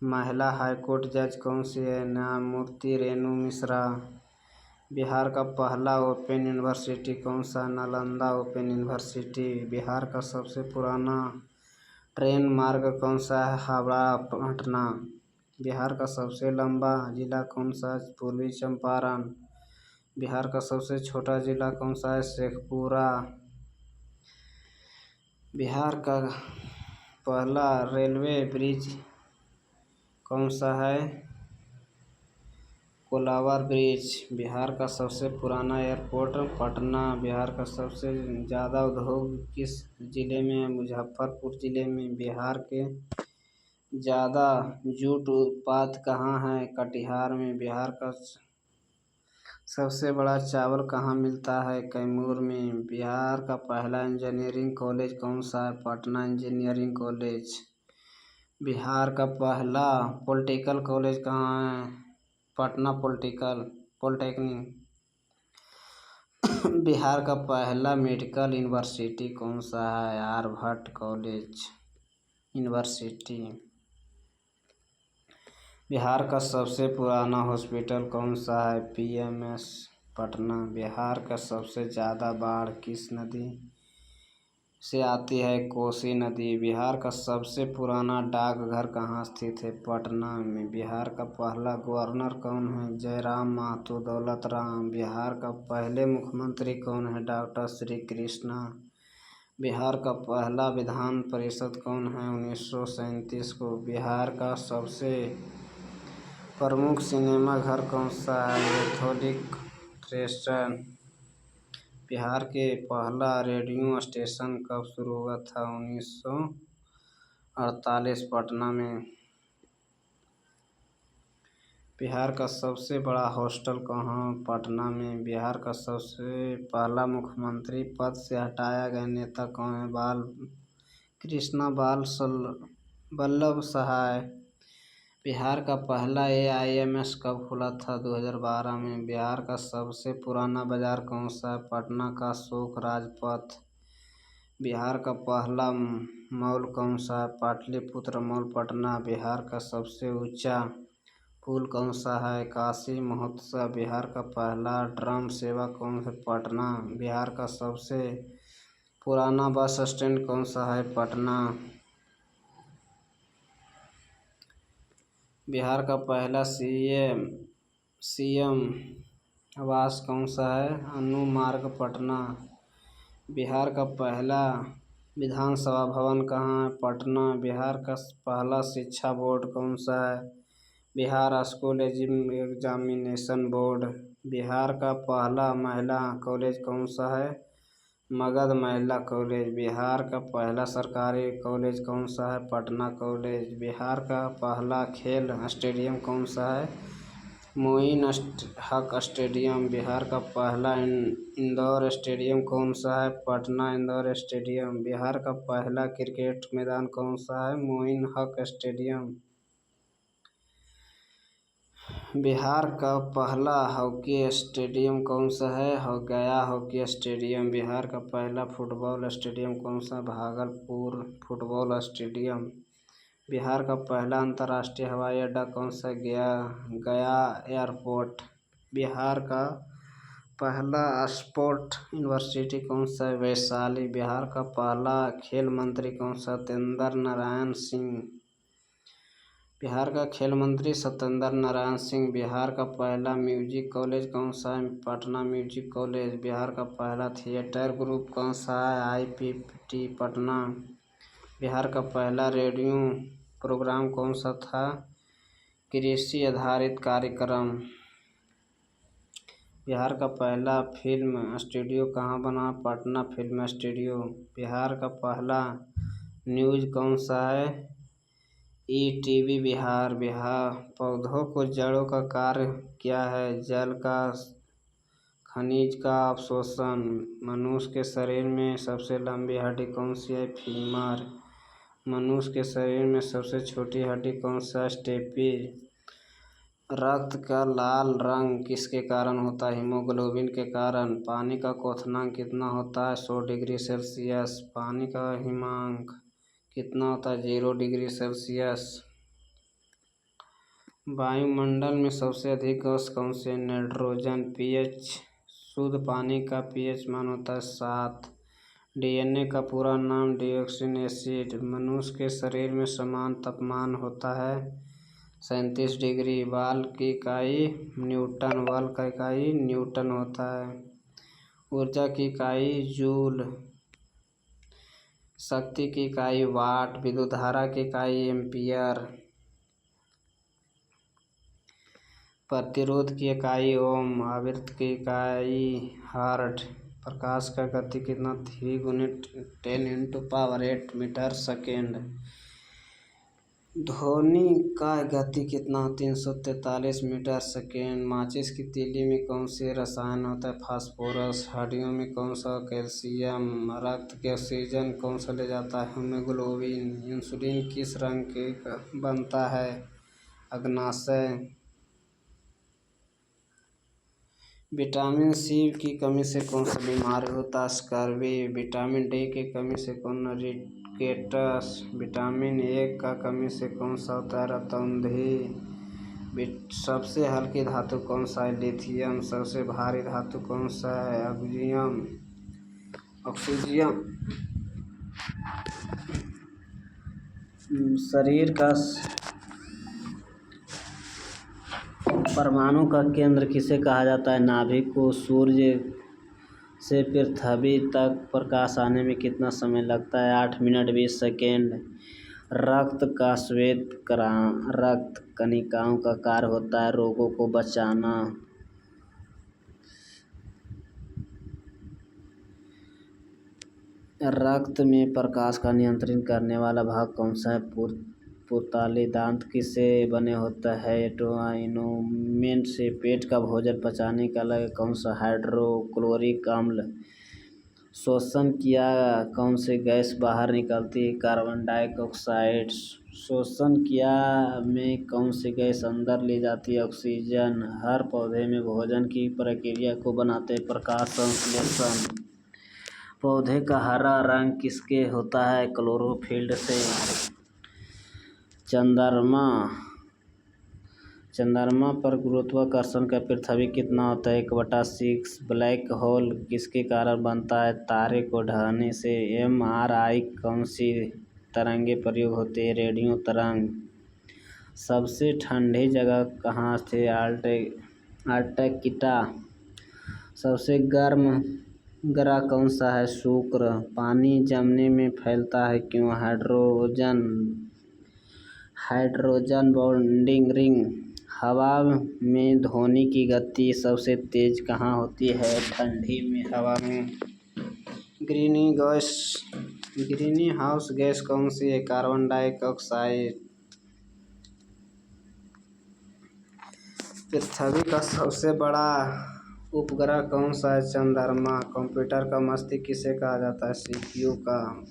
महिला हाईकोर्ट जज कौन सी है? न्यायमूर्ति रेणु मिश्रा। बिहार का पहला ओपन यूनिवर्सिटी कौन सा? Nalanda open university. बिहार का सबसे पुराना ट्रेन मार्ग कौन सा है? हावड़ा पटना। बिहार का सबसे लंबा जिला कौन सा है? पूर्वी चंपारण। बिहार का सबसे छोटा जिला कौन सा है? शेखपुरा। बिहार का पहला रेलवे ब्रिज कौन सा है? कोलावर ब्रिज। बिहार का सबसे पुराना एयरपोर्ट पटना। बिहार का सबसे ज़्यादा उद्योग किस जिले में है? मुजफ्फरपुर जिले में। बिहार के ज़्यादा जूट उत्पाद कहाँ है? कटिहार में। बिहार का सबसे बड़ा चावल कहाँ मिलता है? कैमूर में। बिहार का पहला इंजीनियरिंग कॉलेज कौन सा है? Patna engineering college. बिहार का पहला पॉलिटेक्निकल कॉलेज कहाँ है? पटना पॉलिटेक्निक। बिहार का पहला मेडिकल यूनिवर्सिटी कौन सा है? Aryabhata college university. बिहार का सबसे पुराना हॉस्पिटल कौन सा है? पीएमएस पटना। बिहार का सबसे ज़्यादा बाढ़ किस नदी से आती है? कोसी नदी। बिहार का सबसे पुराना डाकघर कहाँ स्थित है? पटना में। बिहार का पहला गवर्नर कौन है? जयराम महतो दौलत राम। बिहार का पहले मुख्यमंत्री कौन है? डॉक्टर श्री कृष्णा। बिहार का पहला विधान परिषद कौन है? 1937 को। बिहार का सबसे प्रमुख सिनेमा घर कौन सा है? Catholic theatre. बिहार के पहला रेडियो स्टेशन कब शुरू हुआ था? 1948 पटना में। बिहार का सबसे बड़ा हॉस्टल कहाँ? पटना में। बिहार का सबसे पहला मुख्यमंत्री पद से हटाया गया नेता कौन है? कृष्णा बाल वल्लभ सहाय। बिहार का पहला AIMS कब खुला था? 2012 में। बिहार का सबसे पुराना बाजार कौन सा है? पटना का अशोक राजपथ। बिहार का पहला मॉल कौन सा है? पाटलिपुत्र मॉल पटना। बिहार का सबसे ऊंचा पुल कौन सा है? काशी महोत्सव। बिहार का पहला ट्राम सेवा कौन सा है? पटना। बिहार का सबसे पुराना बस स्टैंड कौन सा है? पटना। बिहार का पहला CM आवास कौन सा है? अनु मार्ग पटना। बिहार का पहला विधानसभा भवन कहाँ है? पटना। बिहार का पहला शिक्षा बोर्ड कौन सा है? Bihar school examination board. Bihar का पहला महिला कॉलेज कौन सा है? मगध महिला कॉलेज। बिहार का पहला सरकारी कॉलेज कौन सा है? पटना कॉलेज। बिहार का पहला खेल स्टेडियम कौन सा है? मोइन हक स्टेडियम। बिहार का पहला इंदौर स्टेडियम कौन सा है? पटना इंदौर स्टेडियम। बिहार का पहला क्रिकेट मैदान कौन सा है? मोइन हक स्टेडियम। बिहार का पहला हॉकी स्टेडियम कौन सा है? गया हॉकी स्टेडियम। बिहार का पहला फुटबॉल स्टेडियम कौन सा? Bhagalpur football stadium. बिहार का पहला अंतर्राष्ट्रीय हवाई अड्डा कौन सा? गया एयरपोर्ट। बिहार का पहला स्पोर्ट यूनिवर्सिटी कौन सा है? वैशाली। बिहार का पहला खेल मंत्री कौन सा? सत्येंद्र नारायण सिंह। बिहार का खेल मंत्री सत्येंद्र नारायण सिंह। बिहार का पहला म्यूजिक कॉलेज कौन सा है? Patna music college. बिहार का पहला थिएटर ग्रुप कौन सा है? IPT पटना। बिहार का पहला रेडियो प्रोग्राम कौन सा था? कृषि आधारित कार्यक्रम। बिहार का पहला फिल्म स्टूडियो कहाँ बना? Patna film studio. बिहार का पहला न्यूज कौन सा है? ETV बिहार। पौधों को जड़ों का कार्य क्या है? जल का खनिज का अवशोषण। मनुष्य के शरीर में सबसे लंबी हड्डी कौन सी है? फीमर। मनुष्य के शरीर में सबसे छोटी हड्डी कौन सा है? स्टेपी। रक्त का लाल रंग किसके कारण होता है? हीमोग्लोबिन के कारण। पानी का क्वथनांक कितना होता है? 100 डिग्री सेल्सियस। पानी का हिमांक कितना होता है? 0 डिग्री सेल्सियस। वायुमंडल में सबसे अधिक गैस कौन सी है? नाइट्रोजन। pH शुद्ध पानी का pH मान होता है 7। डीएनए का पूरा नाम डिओक्सिन एसिड। मनुष्य के शरीर में समान तापमान होता है 37 डिग्री। बल की इकाई न्यूटन। बल का इकाई न्यूटन होता है। ऊर्जा की इकाई जूल। शक्ति की इकाई वाट। विद्युत धारा की इकाई एम्पियर। प्रतिरोध की इकाई ओम। आवृत्ति की इकाई हर्ट्ज। प्रकाश का गति कितना 3 × 10⁸ मीटर सेकेंड। ध्वनि का गति कितना 343 मीटर सेकेंड। माचिस की तीली में कौन से रसायन होता है? फास्फोरस। हड्डियों में कौन सा? कैल्शियम। रक्त के ऑक्सीजन कौन सा ले जाता है? हीमोग्लोबिन। इंसुलिन किस रंग के बनता है? अग्नाशय। विटामिन सी की कमी से कौन सा बीमारी होता है? स्कर्वी। विटामिन डी की कमी से कौन? रिकेटस। विटामिन ए का कमी से कौन सा होता है? रतौंधी। सबसे हल्की धातु कौन सा है? लिथियम। सबसे भारी धातु कौन सा है? ऑक्सीजन। शरीर का परमाणु का केंद्र किसे कहा जाता है? नाभिक को। सूर्य से पृथ्वी तक प्रकाश आने में कितना समय लगता है? 8 मिनट 20 सेकेंड। रक्त का श्वेत रक्त कणिकाओं का कार्य होता है रोगों को बचाना। रक्त में प्रकाश का नियंत्रण करने वाला भाग कौन सा है? पुताली। दांत किससे बने होता है? एंटोइनोमेंट से। पेट का भोजन पचाने का लगे कौन सा? हाइड्रोक्लोरिक अम्ल। श्वसन किया कौन सी गैस बाहर निकलती है? Carbon dioxide. श्वसन क्रिया में कौन सी गैस अंदर ले जाती है? ऑक्सीजन। हर पौधे में भोजन की प्रक्रिया को बनाते हैं प्रकाश संश्लेषण। पौधे का हरा रंग किसके होता है? क्लोरोफिल से। चंद्रमा पर गुरुत्वाकर्षण का पृथ्वी कितना होता है? 1/6। ब्लैक होल किसके कारण बनता है? तारे को ढहने से। MRI कौन सी तरंगे प्रयोग होती है? रेडियो तरंग। सबसे ठंडी जगह कहाँ थे? आर्कटिका। सबसे गर्म ग्रह कौन सा है? शुक्र। पानी जमने में फैलता है क्यों? Hydrogen bonding ring. हवा में ध्वनि की गति सबसे तेज कहाँ होती है? ठंडी में हवा में। ग्रीन हाउस गैस कौन सी है? Carbon dioxide. पृथ्वी का सबसे बड़ा उपग्रह कौन सा है? चंद्रमा। कंप्यूटर का मस्तिष्क किसे कहा जाता है? CPU का।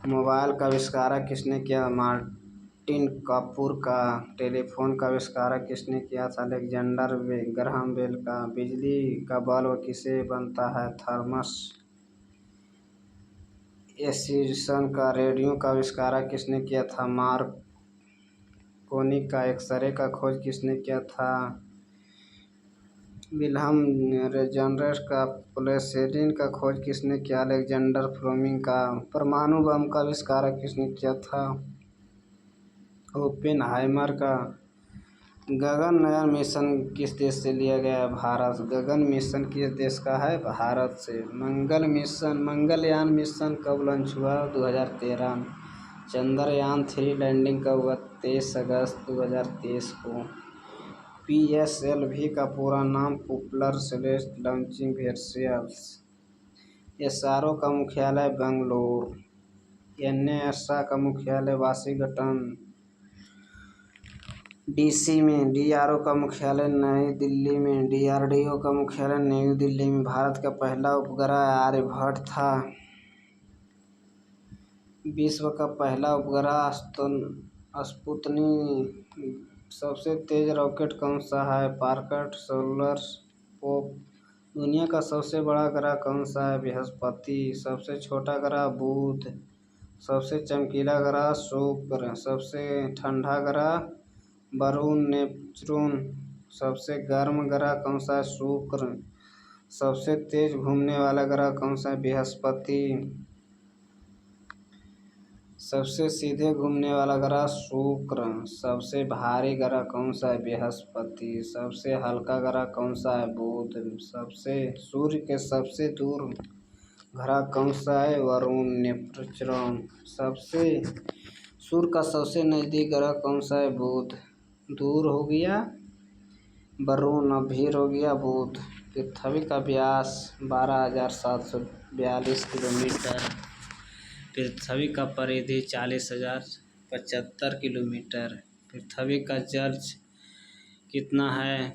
मोबाइल का आविष्कार किसने किया? मार्टिन कापूर का। टेलीफोन का आविष्कार किसने किया था? अलेक्जेंडर ग्राहम बेल का। बिजली का बल्ब किससे बनता है? थॉमस एडिसन का। रेडियो का आविष्कार किसने किया था? मार्कोनी का। एक्सरे का खोज किसने किया था? विल्हम रोजनर का। प्लेटिनम का खोज किसने किया? अलेक्जेंडर फ्लेमिंग का। परमाणु बम का आविष्कार किसने किया था? ओपेनहाइमर का। गगनयान मिशन किस देश से लिया गया? भारत। गगन मिशन किस देश का है? भारत से। मंगलयान मिशन कब लॉन्च हुआ? 2013। चंद्रयान 3 लैंडिंग कब हुआ? 23 अगस्त 2023 को। PSLV का पूरा नाम popular satellite launching vehicle. SRO का मुख्यालय बेंगलुरु। NASA का मुख्यालय वाशिंगटन DC में। DRO का मुख्यालय नई दिल्ली में। DRDO का मुख्यालय नई दिल्ली में। भारत का पहला उपग्रह आर्यभट्ट था। विश्व का पहला उपग्रह स्पुतनिक। सबसे तेज रॉकेट कौन सा है? Rocket solar probe. दुनिया का सबसे बड़ा ग्रह कौन सा है? बृहस्पति। सबसे छोटा ग्रह बुध। सबसे चमकीला ग्रह शुक्र। सबसे ठंडा ग्रह वरुण नेपच्यून। सबसे गर्म ग्रह कौन सा है? शुक्र। सबसे तेज घूमने वाला ग्रह कौन सा है? बृहस्पति। सबसे सीधे घूमने वाला ग्रह शुक्र। सबसे भारी ग्रह कौन सा है? बृहस्पति। सबसे हल्का ग्रह कौन सा है? बुध। सबसे सूर्य के सबसे दूर ग्रह कौन सा है? वरुण, नेपच्यून। सबसे सूर्य का सबसे नजदीक ग्रह कौन सा है? बुध। दूर हो गया वरुण, अभीर हो गया बुध। पृथ्वी का व्यास 12,742 किलोमीटर। पृथ्वी का परिधि 40,075 किलोमीटर। पृथ्वी का जल कितना है?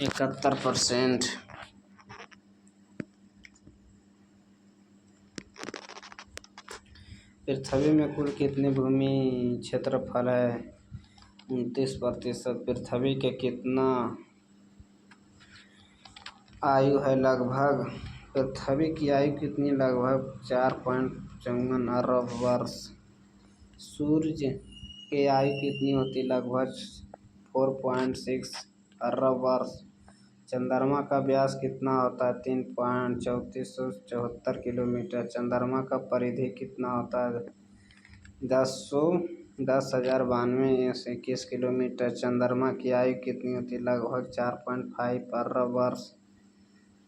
71%। पृथ्वी में कुल कितनी भूमि क्षेत्रफल है? 29%। पृथ्वी के कितना आयु है लगभग? पृथ्वी की आयु कितनी? लगभग 4.55 अरब वर्ष। सूर्य की आयु कितनी होती? लगभग 4.6 अरब वर्ष। चंद्रमा का व्यास कितना होता है? 3.3474 किलोमीटर। चंद्रमा का परिधि कितना होता है? 10,092 किलोमीटर। चंद्रमा की आयु कितनी होती है? लगभग 4.5 अरब वर्ष।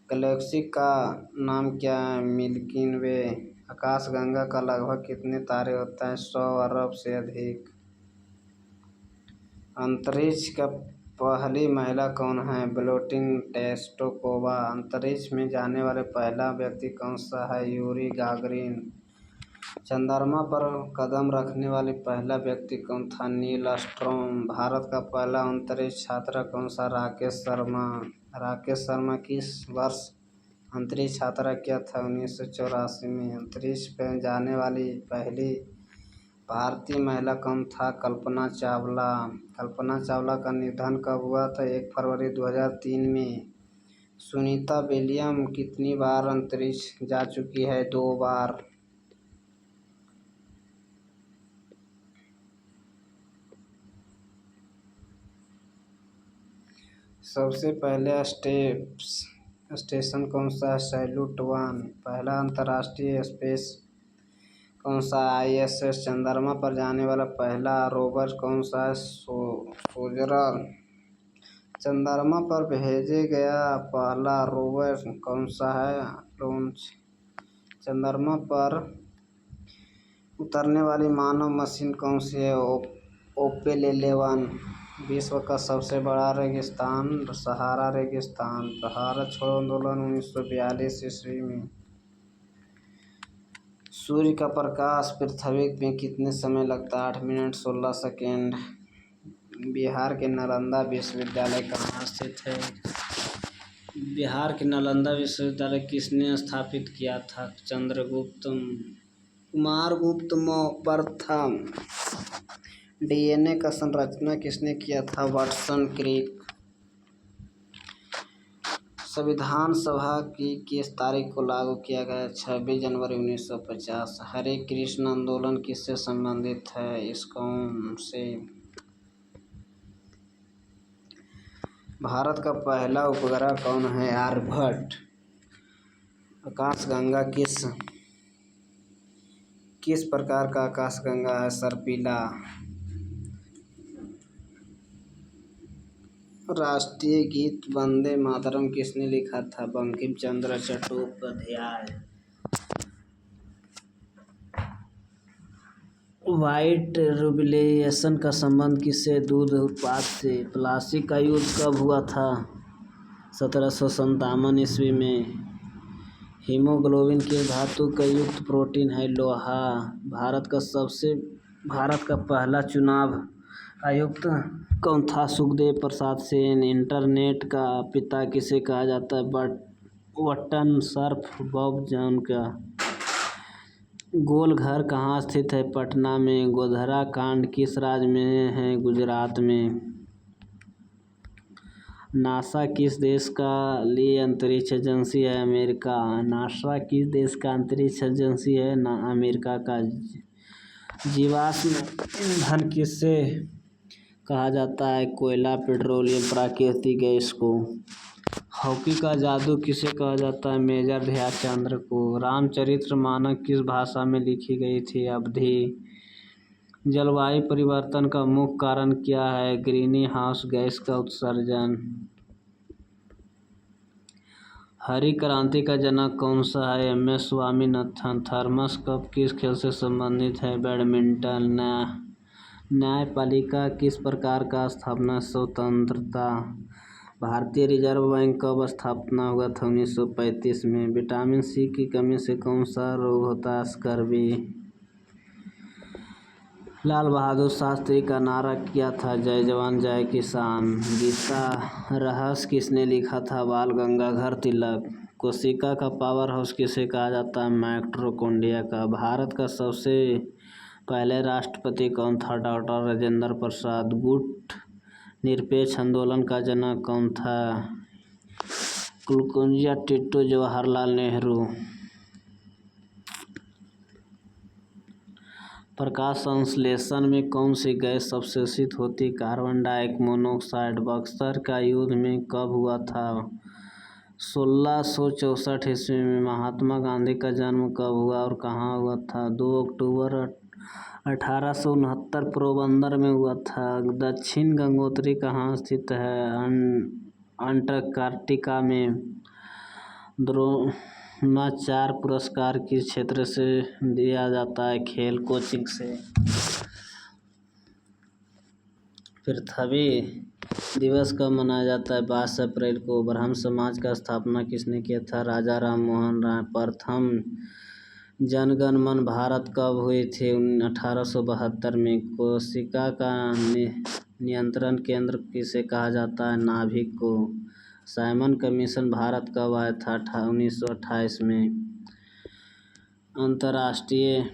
गैलेक्सी का नाम क्या है? मिल्की वे। आकाशगंगा का लगभग कितने तारे होते हैं? 100 अरब से अधिक। अंतरिक्ष का पहली महिला कौन है? ब्लोटिंग टेस्टोकोवा। अंतरिक्ष में जाने वाले पहला व्यक्ति कौन सा है? Yuri Gagarin. चंद्रमा पर कदम रखने वाले पहला व्यक्ति कौन था? Neil Armstrong. भारत का पहला अंतरिक्ष छात्र कौन सा? राकेश शर्मा। राकेश शर्मा किस वर्ष अंतरिक्ष यात्रा किया था? 1984 में। अंतरिक्ष पर जाने वाली पहली भारतीय महिला कौन था? कल्पना चावला। कल्पना चावला का निधन कब हुआ था? 1 फरवरी 2003 में। सुनीता विलियम कितनी बार अंतरिक्ष जा चुकी है? 2 बार। सबसे पहले स्टेशन कौन सा है? सैल्यूट 1। पहला अंतर्राष्ट्रीय स्पेस कौन सा? ISS। चंद्रमा पर जाने वाला पहला रोवर कौन सा है? सोजर्नर। चंद्रमा पर भेजे गया पहला रोवर कौन सा है? लॉन्च। चंद्रमा पर उतरने वाली मानव मशीन कौन सी है? ओपेल 11। विश्व का सबसे बड़ा रेगिस्तान सहारा रेगिस्तान। भारत छोड़ो आंदोलन 1942 ईस्वी में। सूर्य का प्रकाश पृथ्वी में कितने समय लगता है? 8 मिनट 16 सेकेंड। बिहार के नालंदा विश्वविद्यालय कहाँ स्थित है? बिहार के नालंदा विश्वविद्यालय किसने स्थापित किया था? कुमारगुप्त प्रथम। DNA का संरचना किसने किया था? Watson Crick. संविधान सभा की किस तारीख को लागू किया गया? 26 जनवरी 1950। हरे कृष्ण आंदोलन किससे संबंधित है? इस्कॉन से। भारत का पहला उपग्रह कौन है? आर्यभट्ट। आकाशगंगा किस प्रकार का आकाशगंगा है? सर्पिला। राष्ट्रीय गीत वंदे मातरम किसने लिखा था? बंकिम चंद्र चट्टोपाध्याय। व्हाइट रिवॉल्यूशन का संबंध किससे? दूध उत्पाद से। प्लासी का युद्ध कब हुआ था? 1757 ईस्वी में। हीमोग्लोबिन किस धातु का युक्त प्रोटीन है? लोहा। भारत का पहला चुनाव आयुक्त कौन था? सुखदेव प्रसाद सेन। इंटरनेट का पिता किसे कहा जाता है? बटन सर्फ बॉब जॉन का। गोल घर कहाँ स्थित है? पटना में। गोधरा कांड किस राज्य में है? गुजरात में। नासा किस देश का लिए अंतरिक्ष एजेंसी है? अमेरिका। नासा किस देश का अंतरिक्ष एजेंसी है? अमेरिका का। जीवाश्म ईंधन किसे कहा जाता है? कोयला, पेट्रोलियम, प्राकृतिक गैस को। हॉकी का जादू किसे कहा जाता है? मेजर ध्यानचंद को। रामचरितमानस किस भाषा में लिखी गई थी? अवधी। जलवायु परिवर्तन का मुख्य कारण क्या है? ग्रीन हाउस गैस का उत्सर्जन। हरी क्रांति का जनक कौन सा है? MS स्वामीनाथन। थर्मस कप किस खेल से संबंधित है? बैडमिंटन। न्यायपालिका किस प्रकार का स्थापना? स्वतंत्रता। भारतीय रिजर्व बैंक कब स्थापना हुआ था? 1935 में। विटामिन C की कमी से कौन सा रोग होता है? स्कर्वी। लाल बहादुर शास्त्री का नारा क्या था? जय जवान जय किसान। गीता रहस्य किसने लिखा था? बाल गंगाधर तिलक। कोशिका का पावर हाउस किसे कहा जाता है? माइटोकॉन्ड्रिया का। भारत का सबसे पहले राष्ट्रपति कौन था? डॉक्टर राजेंद्र प्रसाद। गुट निरपेक्ष आंदोलन का जनक कौन था? कुलकुंजा टिट्टू जवाहरलाल नेहरू। प्रकाश संश्लेषण में कौन सी गैस अवशोषित होती? Carbon dioxide. बक्सर का युद्ध में कब हुआ था? 1664 ईस्वी में। महात्मा गांधी का जन्म कब हुआ और कहाँ हुआ था? 2 अक्टूबर 1869 पोरबंदर में हुआ था। दक्षिण गंगोत्री कहाँ स्थित है? अंटार्कटिका में। द्रोणाचार्य पुरस्कार किस क्षेत्र से दिया जाता है? खेल कोचिंग से। पृथ्वी दिवस कब मनाया जाता है? 22 अप्रैल को। ब्रह्म समाज का स्थापना किसने किया था? राजा राम मोहन राय। प्रथम जनगण मन भारत कब हुई थी? 1872 में। कोशिका का नियंत्रण केंद्र किसे कहा जाता है? नाभिक को। साइमन कमीशन भारत कब आया था? 1928 में। अंतर्राष्ट्रीय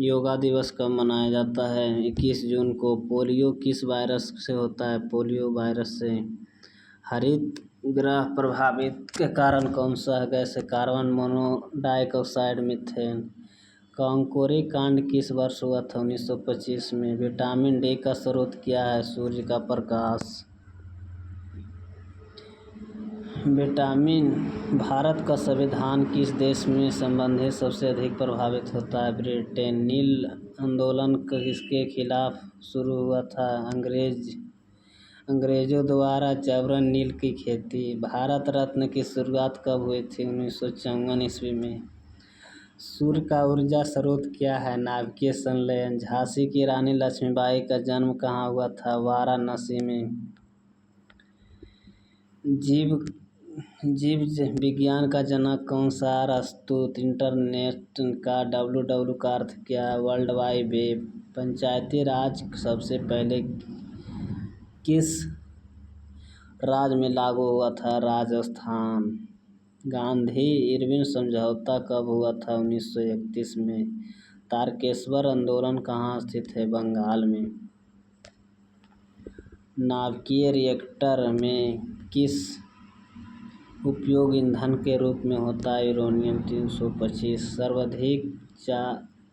योगा दिवस कब मनाया जाता है? 21 जून को। पोलियो किस वायरस से होता है? पोलियो वायरस से। हरित गृह प्रभावित के कारण कौन सा गैस है? Carbon monoxide, methane. कांकोरी कांड किस वर्ष हुआ था? 1925 में। विटामिन D का स्रोत क्या है? सूर्य का प्रकाश। भारत का संविधान किस देश में संबंध सबसे अधिक प्रभावित होता है? ब्रिटेन। नील आंदोलन किसके खिलाफ शुरू हुआ था? अंग्रेजों द्वारा जबरन नील की खेती। भारत रत्न की शुरुआत कब हुई थी? 1954 ईस्वी में। सूर्य का ऊर्जा स्रोत क्या है? नाभिकीय संलयन। झांसी की रानी लक्ष्मीबाई का जन्म कहाँ हुआ था? वाराणसी में। जीव विज्ञान का जनक कौन सा? अरस्तू। इंटरनेट का WWW का अर्थ क्या है? World wide web. Panchayati raj सबसे पहले किस राज्य में लागू हुआ था? राजस्थान। गांधी इरविन समझौता कब हुआ था? 1931 में। तारकेश्वर आंदोलन कहाँ स्थित है? बंगाल में। नाभिकीय रिएक्टर में किस उपयोग ईंधन के रूप में होता है? यूरेनियम 325। सर्वाधिक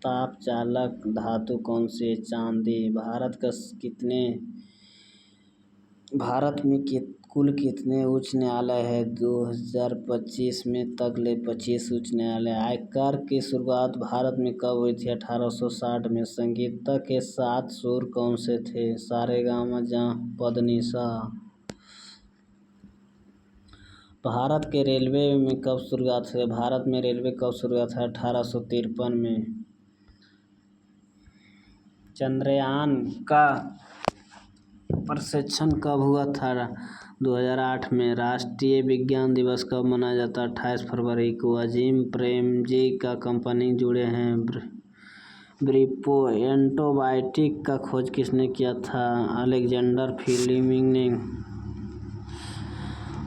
ताप चालक धातु कौन सी है? चांदी। भारत में कुल कितने उच्च न्यायालय है? 2025 में तक 25 उच्च न्यायालय। आयकर की शुरुआत भारत में कब हुई थी? 1860 में। संगीत के 7 सुर कौन से थे? सारेगामा पधनिसा। भारत के रेलवे में कब शुरुआत हुई? भारत में रेलवे कब शुरुआत है? 1853 में। चंद्रयान का प्रक्षेपण कब हुआ था? 2008 में। राष्ट्रीय विज्ञान दिवस कब मनाया जाता है? 28 फरवरी को। अजीम प्रेमजी का कंपनी जुड़े हैं। ब्रीपो। एंटीबायोटिक का खोज किसने किया था? अलेक्जेंडर फ्लेमिंग ने।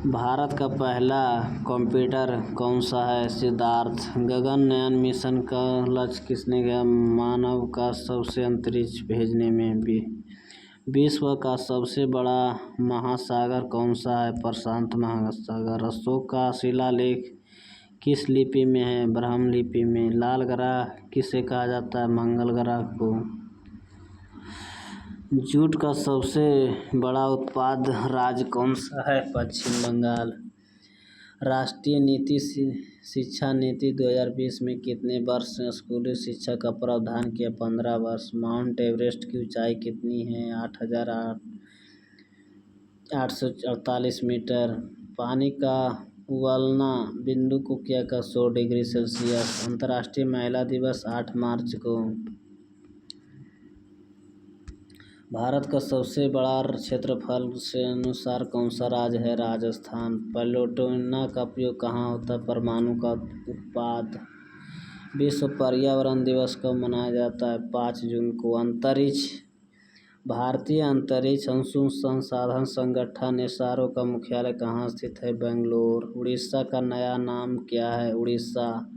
भारत का पहला कंप्यूटर कौन सा है? सिद्धार्थ। गगनयान मिशन का लक्ष्य किसने किया? मानव का सबसे अंतरिक्ष भेजने में भी। विश्व का सबसे बड़ा महासागर कौन सा है? प्रशांत महासागर। अशोक का शिलालेख किस लिपि में है? ब्राह्मी लिपि में। लाल ग्रह किसे कहा जाता है? मंगल ग्रह को। जूट का सबसे बड़ा उत्पादक राज्य कौन सा है? पश्चिम बंगाल। राष्ट्रीय नीति शिक्षा नीति 2020 में कितने वर्ष स्कूली शिक्षा का प्रावधान किया? 15 वर्ष। माउंट एवरेस्ट की ऊंचाई कितनी है? 8,848 मीटर। पानी का उबलना बिंदु को क्या का 100 डिग्री सेल्सियस। अंतर्राष्ट्रीय महिला दिवस 8 मार्च को। भारत का सबसे बड़ा क्षेत्रफल के अनुसार कौन सा राज्य है? राजस्थान। प्लूटोनियम का उपयोग कहाँ होता है? परमाणु का उत्पाद। विश्व पर्यावरण दिवस कब मनाया जाता है? 5 जून को। अंतरिक्ष। भारतीय अंतरिक्ष अनुसंधान संगठन इसरो का मुख्यालय कहाँ स्थित है? बेंगलुरु। उड़ीसा का नया नाम क्या है? उड़ीसा।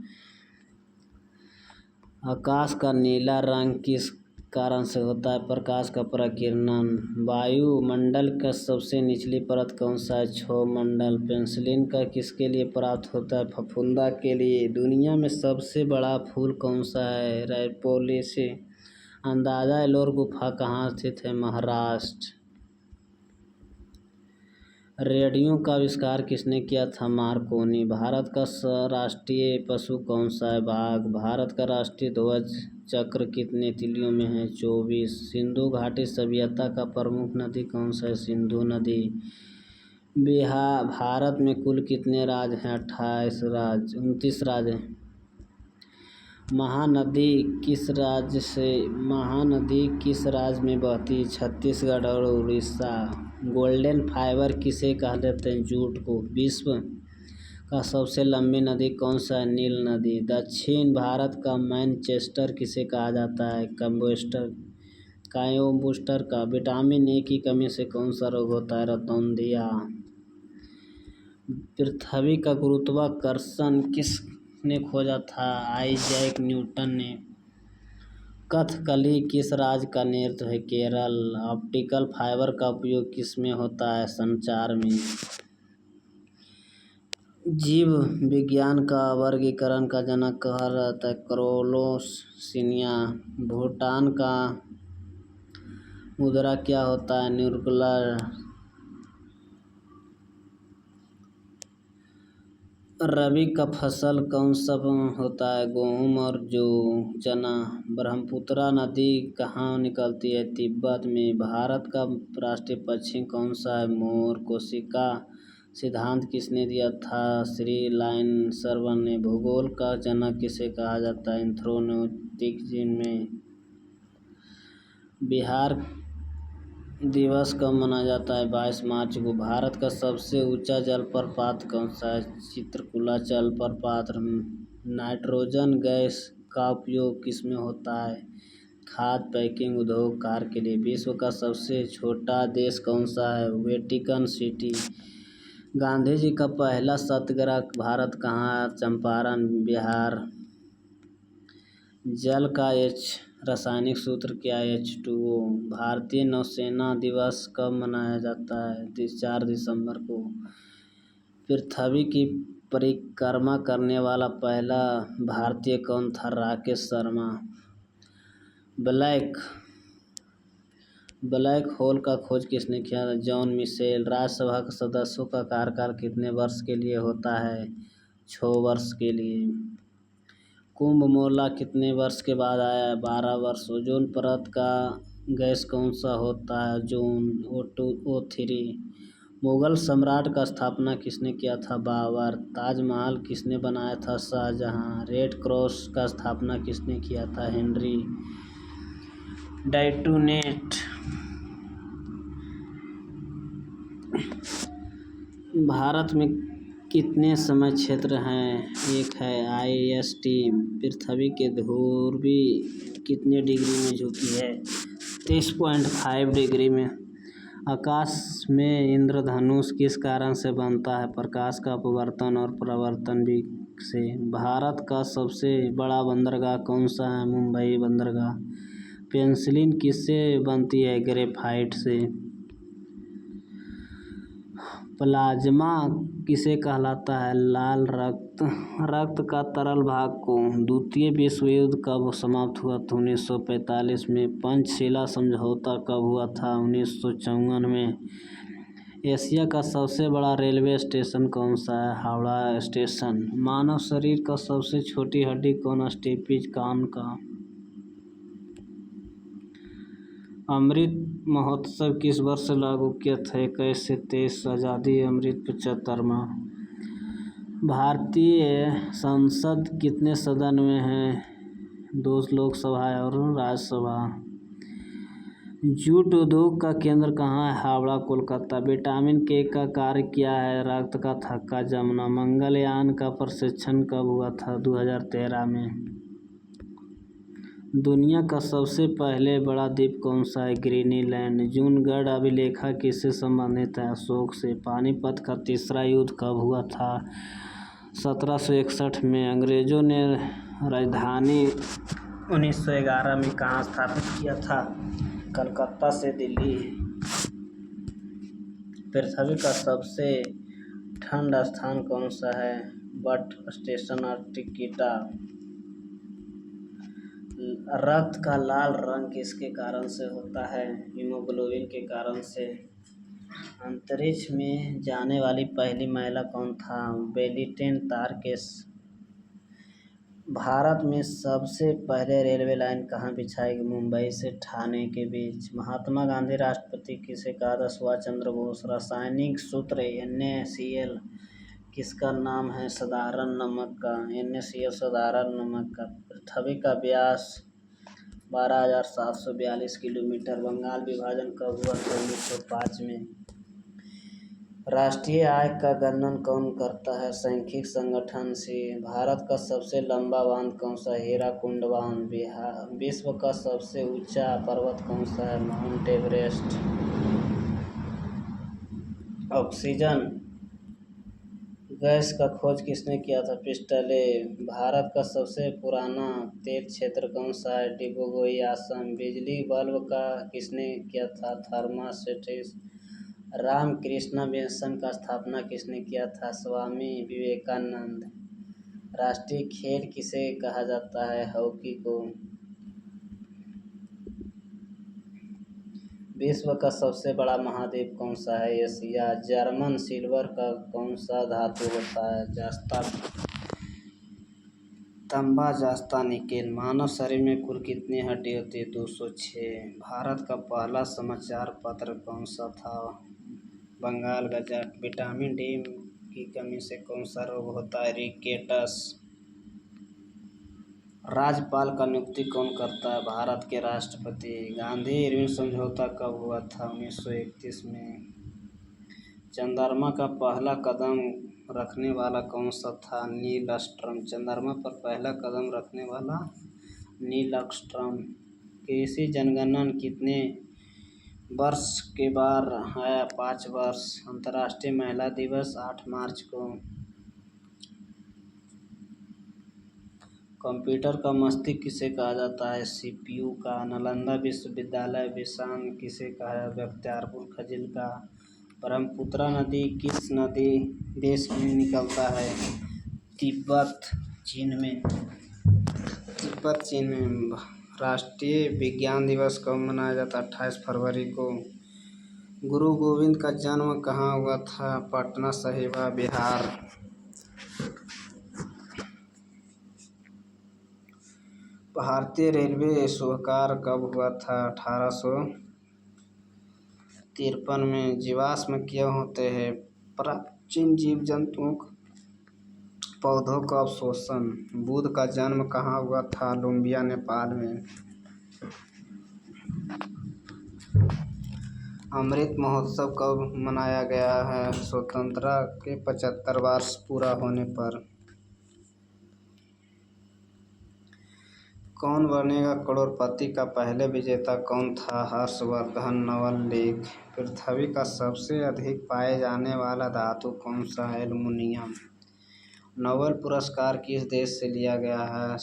आकाश का नीला रंग किस कारण से होता है? प्रकाश का प्रकीर्णन। वायुमंडल का सबसे निचली परत कौन सा है? क्षोभमंडल। पेनिसिलिन का किसके लिए प्राप्त होता है? फफूंद के लिए। दुनिया में सबसे बड़ा फूल कौन सा है? राइपोलिसी। अंदाजा एलोर गुफा कहाँ स्थित है? महाराष्ट्र। रेडियो का आविष्कार किसने किया था? मार्कोनी। भारत का राष्ट्रीय पशु कौन सा है? बाघ। भारत का राष्ट्रीय ध्वज चक्र कितने तिलियों में है? 24। सिंधु घाटी सभ्यता का प्रमुख नदी कौन सा है? सिंधु नदी। भारत में कुल कितने राज्य हैं? 29 राज्य हैं। महानदी किस राज्य में बहती है? छत्तीसगढ़ और उड़ीसा। गोल्डन फाइबर किसे कहते हैं? जूट को। विश्व का सबसे लंबी नदी कौन सा है? नील नदी। दक्षिण भारत का मैनचेस्टर किसे कहा जाता है? कायोबूस्टर का। विटामिन ए की कमी से कौन सा रोग होता है? रतौंधिया। पृथ्वी का गुरुत्वाकर्षण किसने खोजा था? आइजैक न्यूटन ने। कथकली किस राज्य का नृत्य है? केरल। ऑप्टिकल फाइबर का उपयोग किसमें होता है? संचार में। जीव विज्ञान का वर्गीकरण का जनक कहा जाता है? क्रोलोसिनिया। भूटान का मुद्रा क्या होता है? न्यूक्लियर। रबी का फसल कौन सा होता है? गेहूँ और चना। ब्रह्मपुत्र नदी कहाँ निकलती है? तिब्बत में। भारत का राष्ट्रीय पक्षी कौन सा है? मोर। कोशिका सिद्धांत किसने दिया था? श्री लाइन सर्वन ने। भूगोल का जनक किसे कहा जाता है? एंथ्रोपोमेट्रिक में। बिहार दिवस कब मनाया जाता है? 22 मार्च को। भारत का सबसे ऊंचा जलप्रपात कौन सा है? चित्रकूटा जलप्रपात। नाइट्रोजन गैस का उपयोग किसमें होता है? खाद्य पैकिंग उद्योग कार के लिए। विश्व का सबसे छोटा देश कौन सा है? Vatican city. गांधी जी का पहला सत्याग्रह भारत कहाँ? चंपारण बिहार। जल का रासायनिक सूत्र क्या है? H2O। भारतीय नौसेना दिवस कब मनाया जाता है? 4 दिसंबर को। पृथ्वी की परिक्रमा करने वाला पहला भारतीय कौन था? राकेश शर्मा। ब्लैक होल का खोज किसने किया? John Michel. राज्यसभा के सदस्यों का कार्यकाल कितने वर्ष के लिए होता है? 6 वर्ष के लिए। कुंभ मेला कितने वर्ष के बाद आया है? 12 वर्ष। ओजोन परत का गैस कौन सा होता है? ओजोन। O2 O3। मुगल सम्राट का स्थापना किसने किया था? बाबर। ताजमहल किसने बनाया था? शाहजहां। रेड क्रॉस का स्थापना किसने किया था? हेनरी डाइटूनेट। भारत में कितने समय क्षेत्र हैं? 1 है। IST। पृथ्वी के ध्रुवी कितने डिग्री में झुकी है? 23.5 डिग्री में। आकाश में इंद्रधनुष किस कारण से बनता है? प्रकाश का अपवर्तन और परावर्तन से। भारत का सबसे बड़ा बंदरगाह कौन सा है? मुंबई बंदरगाह। पेनिसिलिन किससे बनती है? ग्रेफाइट से। प्लाज्मा किसे कहलाता है? लाल रक्त का तरल भाग को। द्वितीय विश्व युद्ध कब समाप्त हुआ था? 1945 में। पंचशीला समझौता कब हुआ था? 1954 में। एशिया का सबसे बड़ा रेलवे स्टेशन कौन सा है? हावड़ा स्टेशन। मानव शरीर का सबसे छोटी हड्डी कौन? स्टेपिज कान का। अमृत महोत्सव किस वर्ष लागू किया था? 21 से 23। आज़ादी अमृत 75वां। भारतीय संसद कितने सदन में है? 2 लोकसभा और राज्यसभा। जूट उद्योग का केंद्र कहाँ है? हावड़ा, कोलकाता। विटामिन के का कार्य क्या है? रक्त का थक्का जमना। मंगलयान का प्रक्षेपण कब हुआ था? 2013 में। दुनिया का सबसे पहले बड़ा द्वीप कौन सा है? ग्रीनलैंड। जूनागढ़ अभिलेखा किससे संबंधित है? अशोक से। पानीपत का तीसरा युद्ध कब हुआ था? 1761 में। अंग्रेजों ने राजधानी 1911 में कहाँ स्थापित किया था? कलकत्ता से दिल्ली। पृथ्वी का सबसे ठंडा स्थान कौन सा है? But station Antarctica. रक्त का लाल रंग किसके कारण से होता है? हीमोग्लोबिन के कारण से। अंतरिक्ष में जाने वाली पहली महिला कौन था? बेलिटेन तारकेस। भारत में सबसे पहले रेलवे लाइन कहाँ बिछाई गई? मुंबई से ठाणे के बीच। महात्मा गांधी राष्ट्रपति किसे कहा था? सुभाष चंद्र बोस। रासायनिक सूत्र NaCl किसका नाम है? साधारण नमक का। NaCl साधारण नमक का। पृथ्वी का व्यास 12,742 किलोमीटर। बंगाल विभाजन कब हुआ था? 1905 में। राष्ट्रीय आय का गणन कौन करता है? सांख्यिकी संगठन से। भारत का सबसे लंबा बांध कौन सा है? हीराकुंड बांध। विश्व का सबसे ऊंचा पर्वत कौन सा है? Mount Everest. ऑक्सीजन गैस का खोज किसने किया था? प्रिस्टले। भारत का सबसे पुराना तेल क्षेत्र कौन सा है? डिब्रूगढ़ असम। बिजली बल्ब का किसने किया था? Thomas Edison. रामकृष्ण मिशन का स्थापना किसने किया था? स्वामी विवेकानंद। राष्ट्रीय खेल किसे कहा जाता है? हॉकी को। विश्व का सबसे बड़ा महाद्वीप कौन सा है? एशिया। जर्मन सिल्वर का कौन सा धातु होता है? जस्ता। तांबा, जस्ता, निकेल। मानव शरीर में कुल कितनी हड्डी होती है? 206। भारत का पहला समाचार पत्र कौन सा था? बंगाल गजट। विटामिन डी की कमी से कौन सा रोग होता है? रिकेटस। राज्यपाल का नियुक्ति कौन करता है? भारत के राष्ट्रपति। गांधी इरविन समझौता कब हुआ था? 1931 में। चंद्रमा का पहला कदम रखने वाला कौन सा था? Neil Armstrong. चंद्रमा पर पहला कदम रखने वाला नील आर्मस्ट्रांग। कृषि जनगणना कितने वर्ष के बाद आया? 5 वर्ष। अंतर्राष्ट्रीय महिला दिवस 8 मार्च को। कंप्यूटर का मस्तिष्क किसे कहा जाता है? CPU का। नालंदा विश्वविद्यालय विशान किसे कहा है? बख्तियारपुर खिलजी का। ब्रह्मपुत्र नदी किस देश में निकलता है? तिब्बत चीन में। राष्ट्रीय विज्ञान दिवस कब मनाया जाता है? 28 फरवरी को। गुरु गोविंद का जन्म कहाँ हुआ था? पटना साहिब, बिहार। भारतीय रेलवे शुभारंभ कब हुआ था? 1853 में। जीवाश्म क्या होते हैं? प्राचीन जीव जंतुओं पौधों का अवशोषण। बुद्ध का जन्म कहाँ हुआ था? लुम्बिया, नेपाल में। अमृत महोत्सव कब मनाया गया है? स्वतंत्रता के 75 वर्ष पूरा होने पर। कौन बनेगा करोड़पति का पहले विजेता कौन था? हर्षवर्धन। नवल लेख। पृथ्वी का सबसे अधिक पाए जाने वाला धातु कौन सा है? एल्युमिनियम। नोबेल पुरस्कार किस देश से लिया गया है?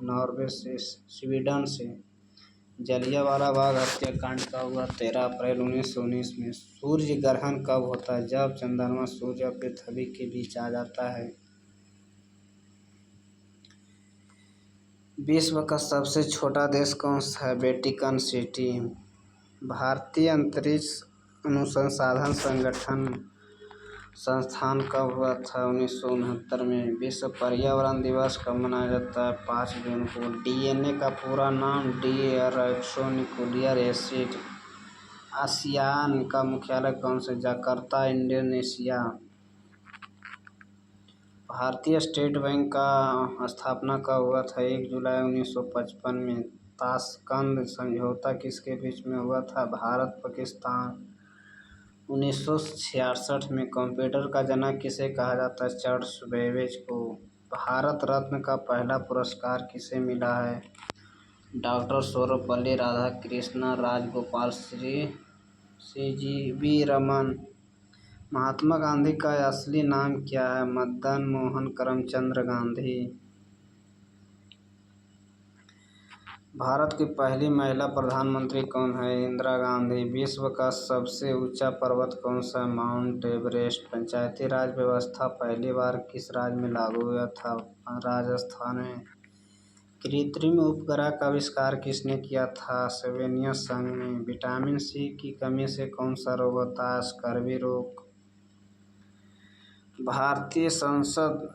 नॉर्वे से। स्वीडन से। जलियांवाला बाग हत्याकांड कब हुआ? 13 अप्रैल 1919 में। सूर्य ग्रहण कब होता है? जब चंद्रमा सूर्य और पृथ्वी के बीच आ जाता है। विश्व का सबसे छोटा देश कौन सा है? Vatican city. भारतीय अंतरिक्ष अनुसंधान संस्थान कब हुआ था? 1969 में। विश्व पर्यावरण दिवस कब मनाया जाता है? 5 जून को। डीएनए का पूरा नाम डीऑक्सीन्यूक्लियर एसिड। आसियान का मुख्यालय कौन से? Jakarta, Indonesia. भारतीय स्टेट बैंक का स्थापना कब हुआ था? 1 जुलाई 1955 में। ताशकंद समझौता किसके बीच में हुआ था? भारत पाकिस्तान। 1966 में। कंप्यूटर का जनक किसे कहा जाता है? चार्ल्स बेबेज को। भारत रत्न का पहला पुरस्कार किसे मिला है? डॉक्टर सर्वपल्ली राधाकृष्णन, राजगोपाल, सीवीजी रमन। महात्मा गांधी का असली नाम क्या है? मदन मोहन करमचंद गांधी। भारत की पहली महिला प्रधानमंत्री कौन है? इंदिरा गांधी। विश्व का सबसे ऊंचा पर्वत कौन सा है? Mount Everest. पंचायती राज व्यवस्था पहली बार किस राज्य में लागू हुआ था? राजस्थान में। कृत्रिम उपग्रह का आविष्कार किसने किया था? सोवियत संघ में। विटामिन सी की कमी से कौन सा रोग होता है? स्कर्वी रोग। भारतीय संसद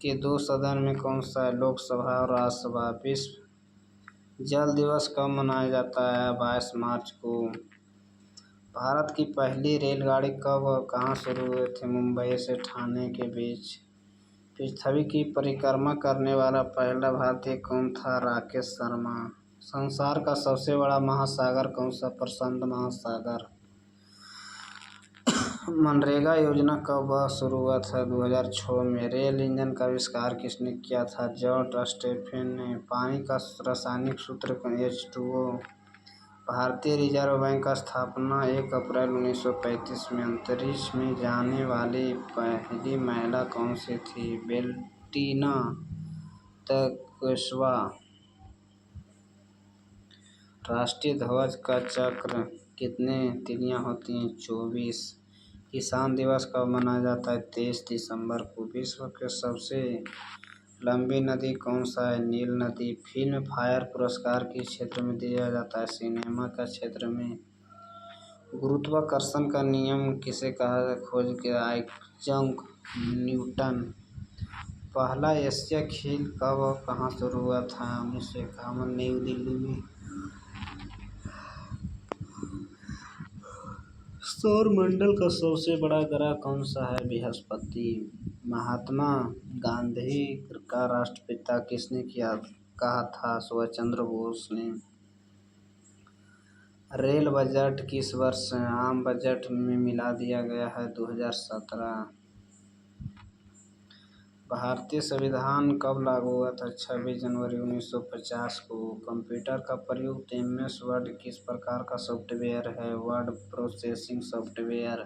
के 2 सदन में कौन सा है? लोकसभा और राज्यसभा। विश्व जल दिवस कब मनाया जाता है? 22 मार्च को। भारत की पहली रेलगाड़ी कब और कहाँ शुरू हुई थी? मुंबई से ठाणे के बीच। पृथ्वी की परिक्रमा करने वाला पहला भारतीय कौन था? राकेश शर्मा। संसार का सबसे बड़ा महासागर कौन सा? प्रशांत महासागर। मनरेगा योजना कब शुरू हुआ था? 2006 में। रेल इंजन का आविष्कार किसने किया था? जॉर्ज स्टेफेन ने। पानी का रासायनिक सूत्र H2O। भारतीय रिजर्व बैंक का स्थापना 1 अप्रैल 1935 में। अंतरिक्ष में जाने वाली पहली महिला कौन सी थी? बेल्टिना तोगशेवा। राष्ट्रीय ध्वज का चक्र कितने तिलियां होती हैं? 24। किसान दिवस कब मनाया जाता है? 23 दिसंबर को। विश्व के सबसे लंबी नदी कौन सा है? नील नदी। फिल्म फायर पुरस्कार किस क्षेत्र में दिया जाता है? सिनेमा का क्षेत्र में। गुरुत्वाकर्षण का नियम किसे कहा खोज किया? Isaac Newton. पहला एशिया खेल कब और कहाँ शुरू हुआ था? 1951 नई दिल्ली में। सौर मंडल का सबसे बड़ा ग्रह कौन सा है? बृहस्पति। महात्मा गांधी का राष्ट्रपिता किसने कहा था? सुभाष चंद्र बोस ने। रेल बजट किस वर्ष आम बजट में मिला दिया गया है? 2017। भारतीय संविधान कब लागू हुआ था? 26 जनवरी 1950 को। कंप्यूटर का प्रयुक्त MS वर्ड किस प्रकार का सॉफ्टवेयर है? Word processing software.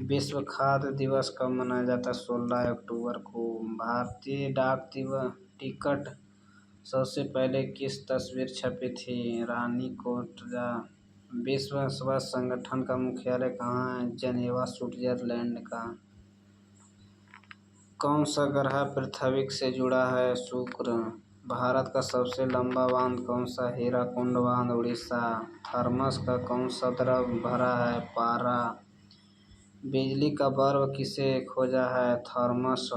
विश्व खाद्य दिवस कब मनाया जाता है? 16 अक्टूबर को। भारतीय डाक टिकट सबसे पहले किस तस्वीर छपी थी? रानी कोटजा। विश्व स्वास्थ्य संगठन का मुख्यालय कहाँ है? जेनेवा, स्विट्जरलैंड का। कौन सा ग्रह पृथ्वी से जुड़ा है? शुक्र। भारत का सबसे लंबा बांध कौन सा? हीराकुंड बांध, उड़ीसा। थर्मस का कौन सा द्रव भरा है? पारा। बिजली का बल्ब किसे खोजा है? थॉमस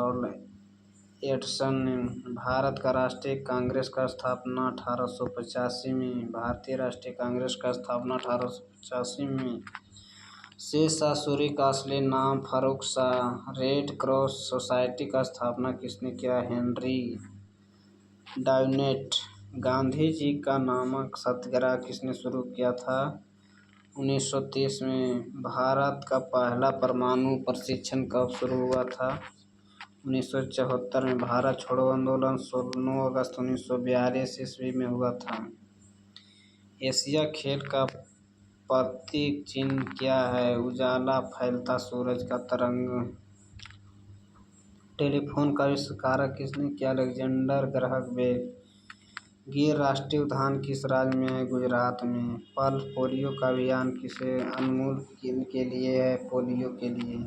एडिसन ने। भारत का राष्ट्रीय कांग्रेस का स्थापना 1885 में। भारतीय राष्ट्रीय कांग्रेस का स्थापना 1885 में। शेष शाह सूरी का असली नाम Farooq Shah. Red cross society का स्थापना किसने किया? हेनरी डाउनेट। गांधी जी का नामक सत्याग्रह किसने शुरू किया था? 1930 में। भारत का पहला परमाणु परीक्षण कब शुरू हुआ था? 1974 में। भारत छोड़ो आंदोलन 9 अगस्त 1942 ईस्वी में हुआ था। एशिया खेल का प्रतीक चिन्ह क्या है? उजाला फैलता सूरज का तरंग। टेलीफोन का आविष्कार किसने किया? Alexander Graham Bell. गिर राष्ट्रीय उद्यान किस राज्य में है? गुजरात में। पल्स पोलियो का अभियान किसे उन्मूलन के लिए है? पोलियो के लिए।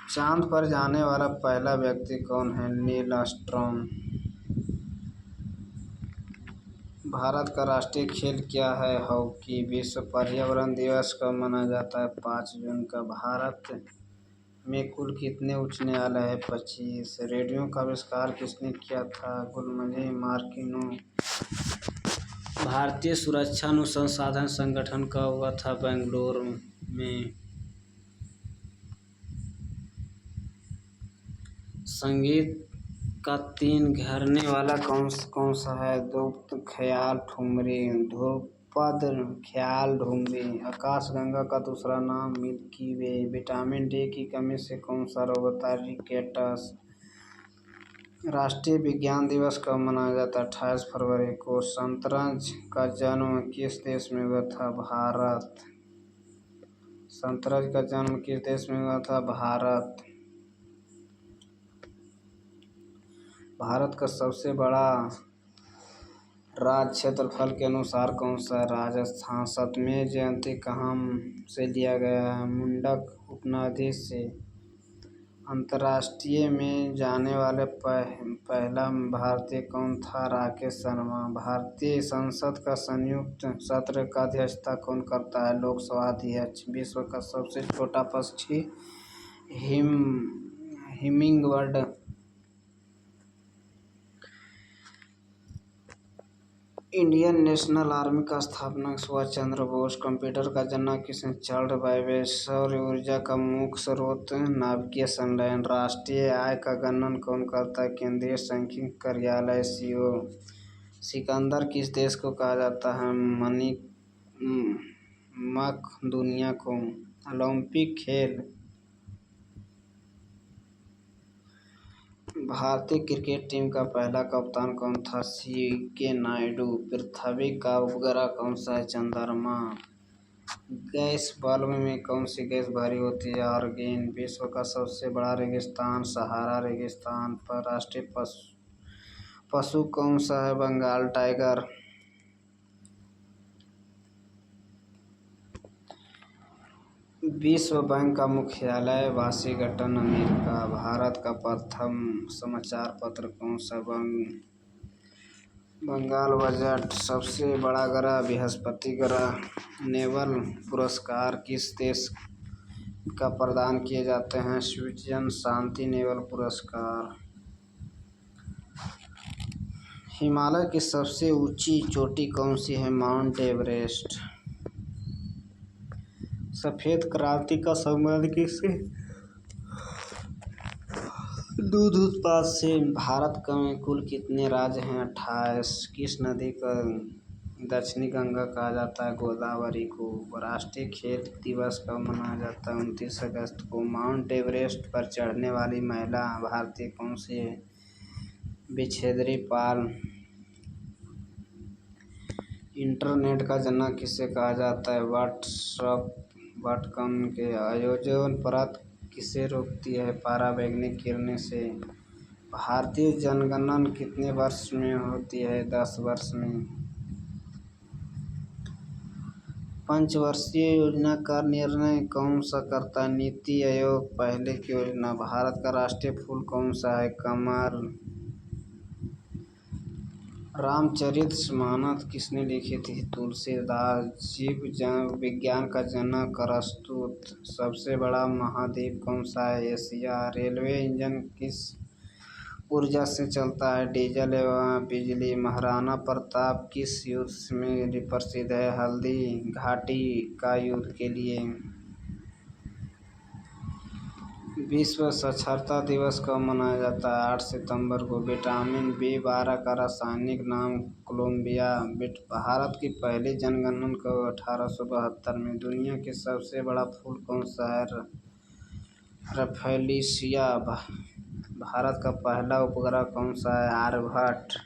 चांद पर जाने वाला पहला व्यक्ति कौन है? Neil Armstrong. भारत का राष्ट्रीय खेल क्या है? हॉकी। विश्व पर्यावरण दिवस कब मनाया जाता है? 5 जून का। भारत में कुल कितने उच्च न्यायालय है? 25। रेडियो का आविष्कार किसने किया था? गुलमजी मार्किनो। भारतीय सुरक्षा अनुसंधान संगठन का हुआ था बेंगलुरु में। संगीत का 3 घेरने वाला कौन सा है? ध्रुव, ख्याल, ठुमरी। ध्रुपद, ख्याल, ठुमरी। आकाशगंगा का दूसरा नाम? मिल्की वे। विटामिन डी की कमी से कौन सा रोग होता है? रिकेटस। राष्ट्रीय विज्ञान दिवस कब मनाया जाता है? 28 फरवरी को। शतरंज का जन्म किस देश में हुआ था? भारत। शतरंज का जन्म किस देश में हुआ था? भारत। भारत का सबसे बड़ा राज्य क्षेत्रफल के अनुसार कौन सा है? राजस्थान। शतमेव जयंती कहाँ से लिया गया है? मुंडक उपनदी से। अंतर्राष्ट्रीय में जाने वाले पहला भारतीय कौन था? राकेश शर्मा। भारतीय संसद का संयुक्त सत्र का अध्यक्षता कौन करता है? लोकसभा अध्यक्ष। विश्व का सबसे छोटा पक्षी हिमिंगबर्ड। इंडियन नेशनल आर्मी का स्थापना सुभाष चंद्र बोस। कंप्यूटर का जनक किसने? Charles Babbage. सौर ऊर्जा का मुख्य स्रोत? नाभिकीय संलयन। राष्ट्रीय आय का गणन कौन करता है? केंद्रीय सांख्यिकी कार्यालय सीओ। सिकंदर किस देश को कहा जाता है? मकदूनिया को। ओलंपिक खेल। भारतीय क्रिकेट टीम का पहला कप्तान कौन था? सी.के. नायडू। पृथ्वी का उपग्रह कौन सा है? चंद्रमा। गैस बल्ब में कौन सी गैस भरी होती है? आर्गन। विश्व का सबसे बड़ा रेगिस्तान? सहारा रेगिस्तान। पर राष्ट्रीय पशु कौन सा है? बंगाल टाइगर। विश्व बैंक का मुख्यालय? Washington, America. भारत का प्रथम समाचार पत्र कौन सा? बंगाल बजट। सबसे बड़ा ग्रह? बृहस्पति ग्रह। नोबेल पुरस्कार किस देश का प्रदान किए जाते हैं? स्विट्जरलैंड। शांति नोबेल पुरस्कार। हिमालय की सबसे ऊंची चोटी कौन सी है? Mount Everest. सफेद क्रांति का संबंध किससे? दूध उत्पादन से। भारत में कुल कितने राज्य हैं? 28। किस नदी को दक्षिणी गंगा कहा जाता है? गोदावरी को। राष्ट्रीय खेल दिवस कब मनाया जाता है? 29 अगस्त को। माउंट एवरेस्ट पर चढ़ने वाली महिला भारतीय कौन सी है? विच्छेदरी पाल। इंटरनेट का जनक किसे कहा जाता है? व्हाट्सन के। ओजोन परत किसे रोकती है? पराबैंगनी किरणें से। भारतीय जनगणना कितने वर्ष में होती है? 10 वर्ष में। पंचवर्षीय योजना का निर्णय कौन सा करता है? नीति आयोग। पहले की योजना। भारत का राष्ट्रीय फूल कौन सा है? कमल। रामचरितमानस किसने लिखी थी? तुलसीदास। जीव विज्ञान का जनक अरस्तू। सबसे बड़ा महाद्वीप कौन सा है? एशिया। रेलवे इंजन किस ऊर्जा से चलता है? डीजल एवं बिजली। महाराणा प्रताप किस युद्ध में प्रसिद्ध है? हल्दी घाटी का युद्ध के लिए। विश्व साक्षरता दिवस कब मनाया जाता है? 8 सितंबर को। विटामिन बी12 का रासायनिक नाम? कोलंबिया। भारत की पहली जनगणना को 1872 में। दुनिया के सबसे बड़ा फूल कौन सा है? रफेलिसिया। भारत का पहला उपग्रह कौन सा है? आर्यभट्ट।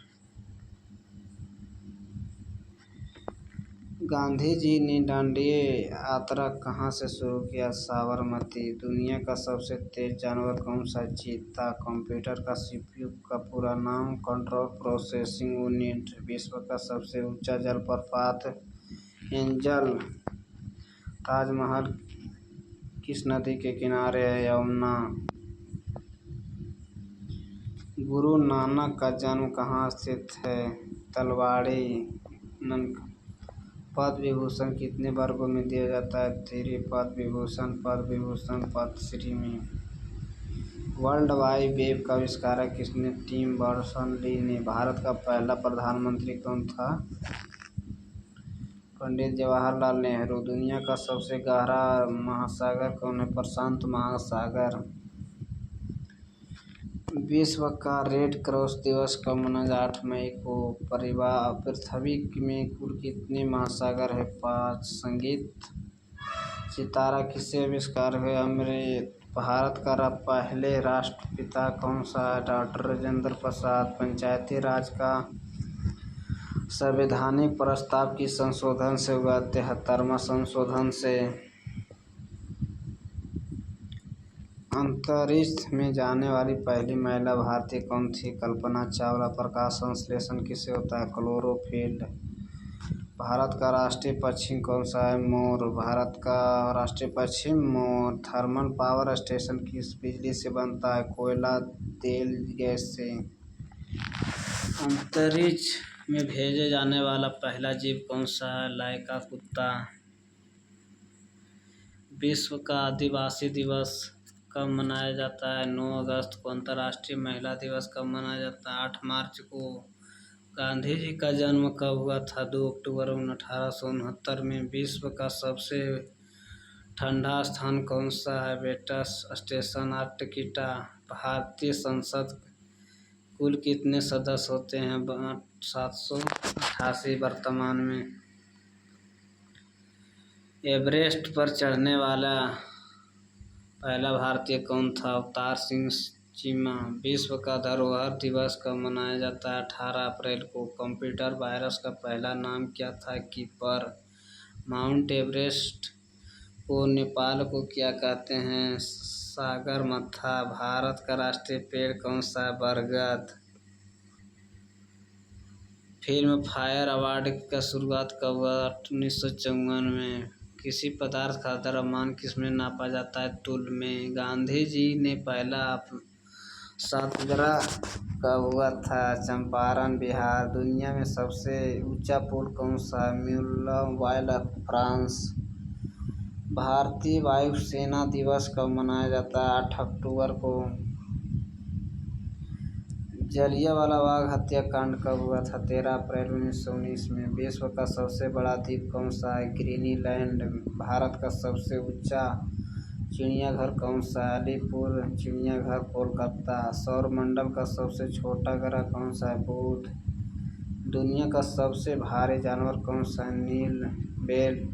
गांधी जी ने दांडी यात्रा कहाँ से शुरू किया? साबरमती। दुनिया का सबसे तेज जानवर कौन सा है? चीता। कंप्यूटर का सीपीयू का पूरा नाम? Control processing unit. विश्व का सबसे ऊंचा जलप्रपात? एंजल। ताजमहल किस नदी के किनारे है? यमुना। गुरु नानक का जन्म कहाँ स्थित है? तलवाड़ी। पद्म विभूषण कितने वर्गों में दिया जाता है? 3 पद्म विभूषण पद्मश्री में। वर्ल्ड वाइड वेब का आविष्कारक किसने? टिम बर्नर्स-ली ने। भारत का पहला प्रधानमंत्री कौन था? पंडित जवाहरलाल नेहरू। दुनिया का सबसे गहरा महासागर कौन है? प्रशांत महासागर। विश्व का रेड क्रॉस दिवस कब मनाया? 8 मई को। पृथ्वी में कुल कितने महासागर है? 5। संगीत सितारा किससे आविष्कार हुए? अमृत। भारत का पहले राष्ट्रपिता कौन सा है? डॉक्टर राजेंद्र प्रसाद। पंचायती राज का संवैधानिक प्रस्ताव किस संशोधन से हुआ? 73वां संशोधन से। अंतरिक्ष में जाने वाली पहली महिला भारतीय कौन थी? कल्पना चावला। प्रकाश संश्लेषण किससे होता है? क्लोरोफिल। भारत का राष्ट्रीय पक्षी कौन सा है? मोर। भारत का राष्ट्रीय पक्षी मोर। थर्मल पावर स्टेशन किस बिजली से बनता है? कोयला तेल गैस से। अंतरिक्ष में भेजे जाने वाला पहला जीव कौन सा है? लायका कुत्ता। विश्व का आदिवासी दिवस कब मनाया जाता है? 9 अगस्त को। अंतर्राष्ट्रीय महिला दिवस कब मनाया जाता है? 8 मार्च को। गांधी जी का जन्म कब हुआ था? 2 अक्टूबर 1869 में। विश्व का सबसे ठंडा स्थान कौन सा है? वेट्स स्टेशन अंटार्कटिका। भारतीय संसद कुल कितने सदस्य होते हैं? 788 वर्तमान में। एवरेस्ट पर चढ़ने वाला पहला भारतीय कौन था? अवतार सिंह चीमा। विश्व का धरोहर दिवस कब मनाया जाता है? 18 अप्रैल को। कंप्यूटर वायरस का पहला नाम क्या था? कीपर। माउंट एवरेस्ट को नेपाल को क्या कहते हैं? सागरमाथा। भारत का राष्ट्रीय पेड़ कौन सा है? बरगद। फिल्म फायर अवार्ड का शुरुआत कब हुआ? 1954 में। किसी पदार्थ का द्रव्यमान किसमें नापा जाता है? तूल में। गांधी जी ने पहला सत्याग्रह कब हुआ था? चंपारण बिहार। दुनिया में सबसे ऊंचा पुल कौन सा है? Mule France. भारतीय वायुसेना दिवस कब मनाया जाता है? 8 अक्टूबर को। जलियांवाला बाग हत्याकांड कब हुआ था? 13 अप्रैल 1919 में। विश्व का सबसे बड़ा द्वीप कौन सा है? ग्रीनलैंड। भारत का सबसे ऊंचा चिड़ियाघर कौन सा है? अलीपुर चिड़ियाघर कोलकाता। सौरमंडल का सबसे छोटा ग्रह कौन सा है? बुध। दुनिया का सबसे भारी जानवर कौन सा है? नील व्हेल।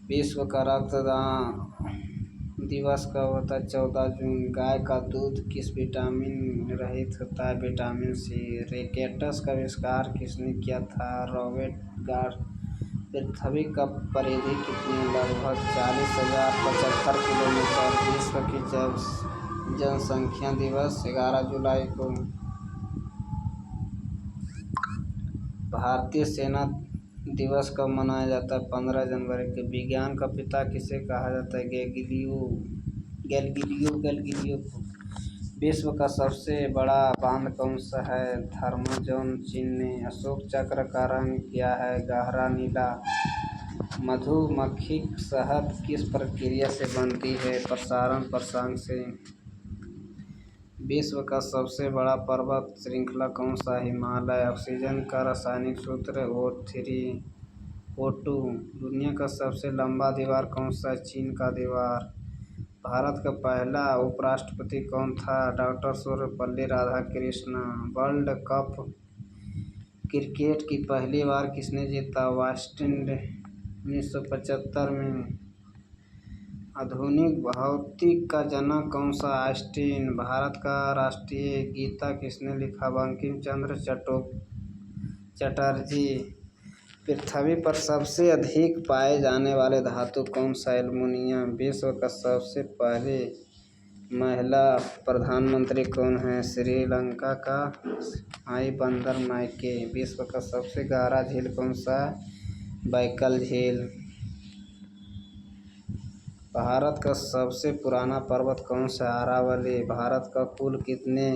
विश्व का रक्तदान दिवस कब होता है? 14 जून। गाय का दूध किस विटामिन रहित होता है? Vitamin C. रॉकेट्स का आविष्कार किसने किया था? Robert gosh. पृथ्वी का परिधि कितनी है? लगभग 40,075 किलोमीटर। विश्व की जनसंख्या दिवस 11 जुलाई को। भारतीय सेना दिवस कब मनाया जाता है? 15 जनवरी को। विज्ञान का पिता किसे कहा जाता है? गैलीलियो को। विश्व का सबसे बड़ा बांध कौन सा है? थर्मोजोन चीन ने। अशोक चक्र का रंग क्या है? गहरा नीला। मधुमक्खी शहद किस प्रक्रिया से बनती है? प्रसारण से। विश्व का सबसे बड़ा पर्वत श्रृंखला कौन सा है? हिमालय। ऑक्सीजन का रासायनिक सूत्र O2। दुनिया का सबसे लंबा दीवार कौन सा है? चीन का दीवार। भारत का पहला उपराष्ट्रपति कौन था? Doctor Sarvepalli Radhakrishnan. World cup cricket की पहली बार किसने जीता? वेस्टइंडीज 1975 में। आधुनिक भौतिकी का जनक कौन सा? आइंस्टीन। भारत का राष्ट्रीय गीत किसने लिखा? बंकिम चंद्र चटर्जी। पृथ्वी पर सबसे अधिक पाए जाने वाले धातु कौन सा? एल्युमिनियम। विश्व का सबसे पहली महिला प्रधानमंत्री कौन है? श्रीलंका का आई बंदरनाइके। विश्व का सबसे गहरा झील कौन सा? बैकल झील। भारत का सबसे पुराना पर्वत कौन सा? अरावली। भारत का कुल कितने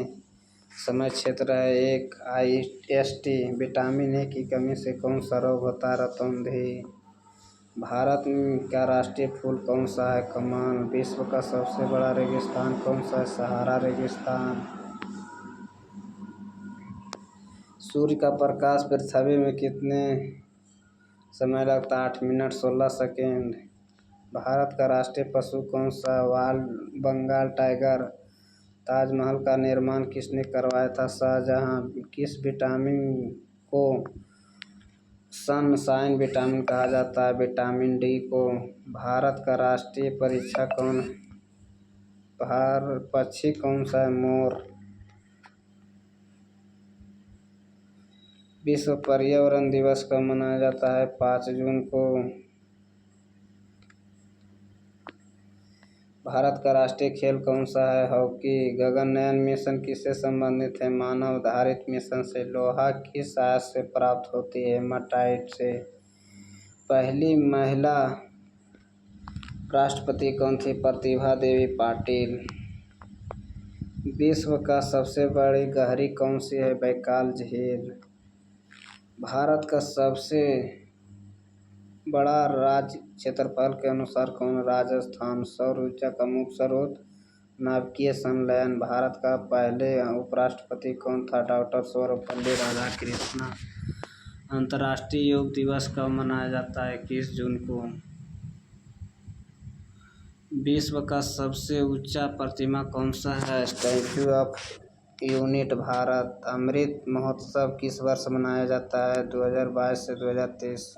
समय क्षेत्र है। 1 IST, विटामिन ए की कमी से कौन सा रोग होता है? रतौंधी। भारत का राष्ट्रीय फूल कौन सा है? कमल। विश्व का सबसे बड़ा रेगिस्तान कौन सा है? सहारा रेगिस्तान। सूर्य का प्रकाश पृथ्वी में कितने समय लगता है? 8 मिनट 16 सेकेंड। भारत का राष्ट्रीय पशु कौन सा है? वाल बंगाल टाइगर। ताजमहल का निर्माण किसने करवाया था? शाहजहां। किस विटामिन को सनशाइन विटामिन कहा जाता है? विटामिन डी को। भारत का राष्ट्रीय परीक्षा कौन पक्षी कौन सा है? मोर। विश्व पर्यावरण दिवस कब मनाया जाता है? 5 जून को। भारत का राष्ट्रीय खेल कौन सा है? हॉकी। गगनयान मिशन किससे संबंधित है? मानव आधारित मिशन से। लोहा किस आयत से प्राप्त होती है? हेमाटाइट से। पहली महिला राष्ट्रपति कौन थी? प्रतिभा देवी पाटिल। विश्व का सबसे बड़ी गहरी कौन सी है? बैकाल झील। भारत का सबसे बड़ा राज्य क्षेत्रफल के अनुसार कौन? राजस्थान। सौर ऊर्जा का मुख्य स्रोत नाभिकीय संलयन। भारत का पहले उपराष्ट्रपति कौन था? डॉक्टर सर्वपल्ली राधाकृष्णन। अंतर्राष्ट्रीय योग दिवस कब मनाया जाता है? 21 जून को। विश्व का सबसे ऊंचा प्रतिमा कौन सा है? Statue of unity, Bharat. Amrit Mahotsav किस वर्ष मनाया जाता है? 2022 से 2023।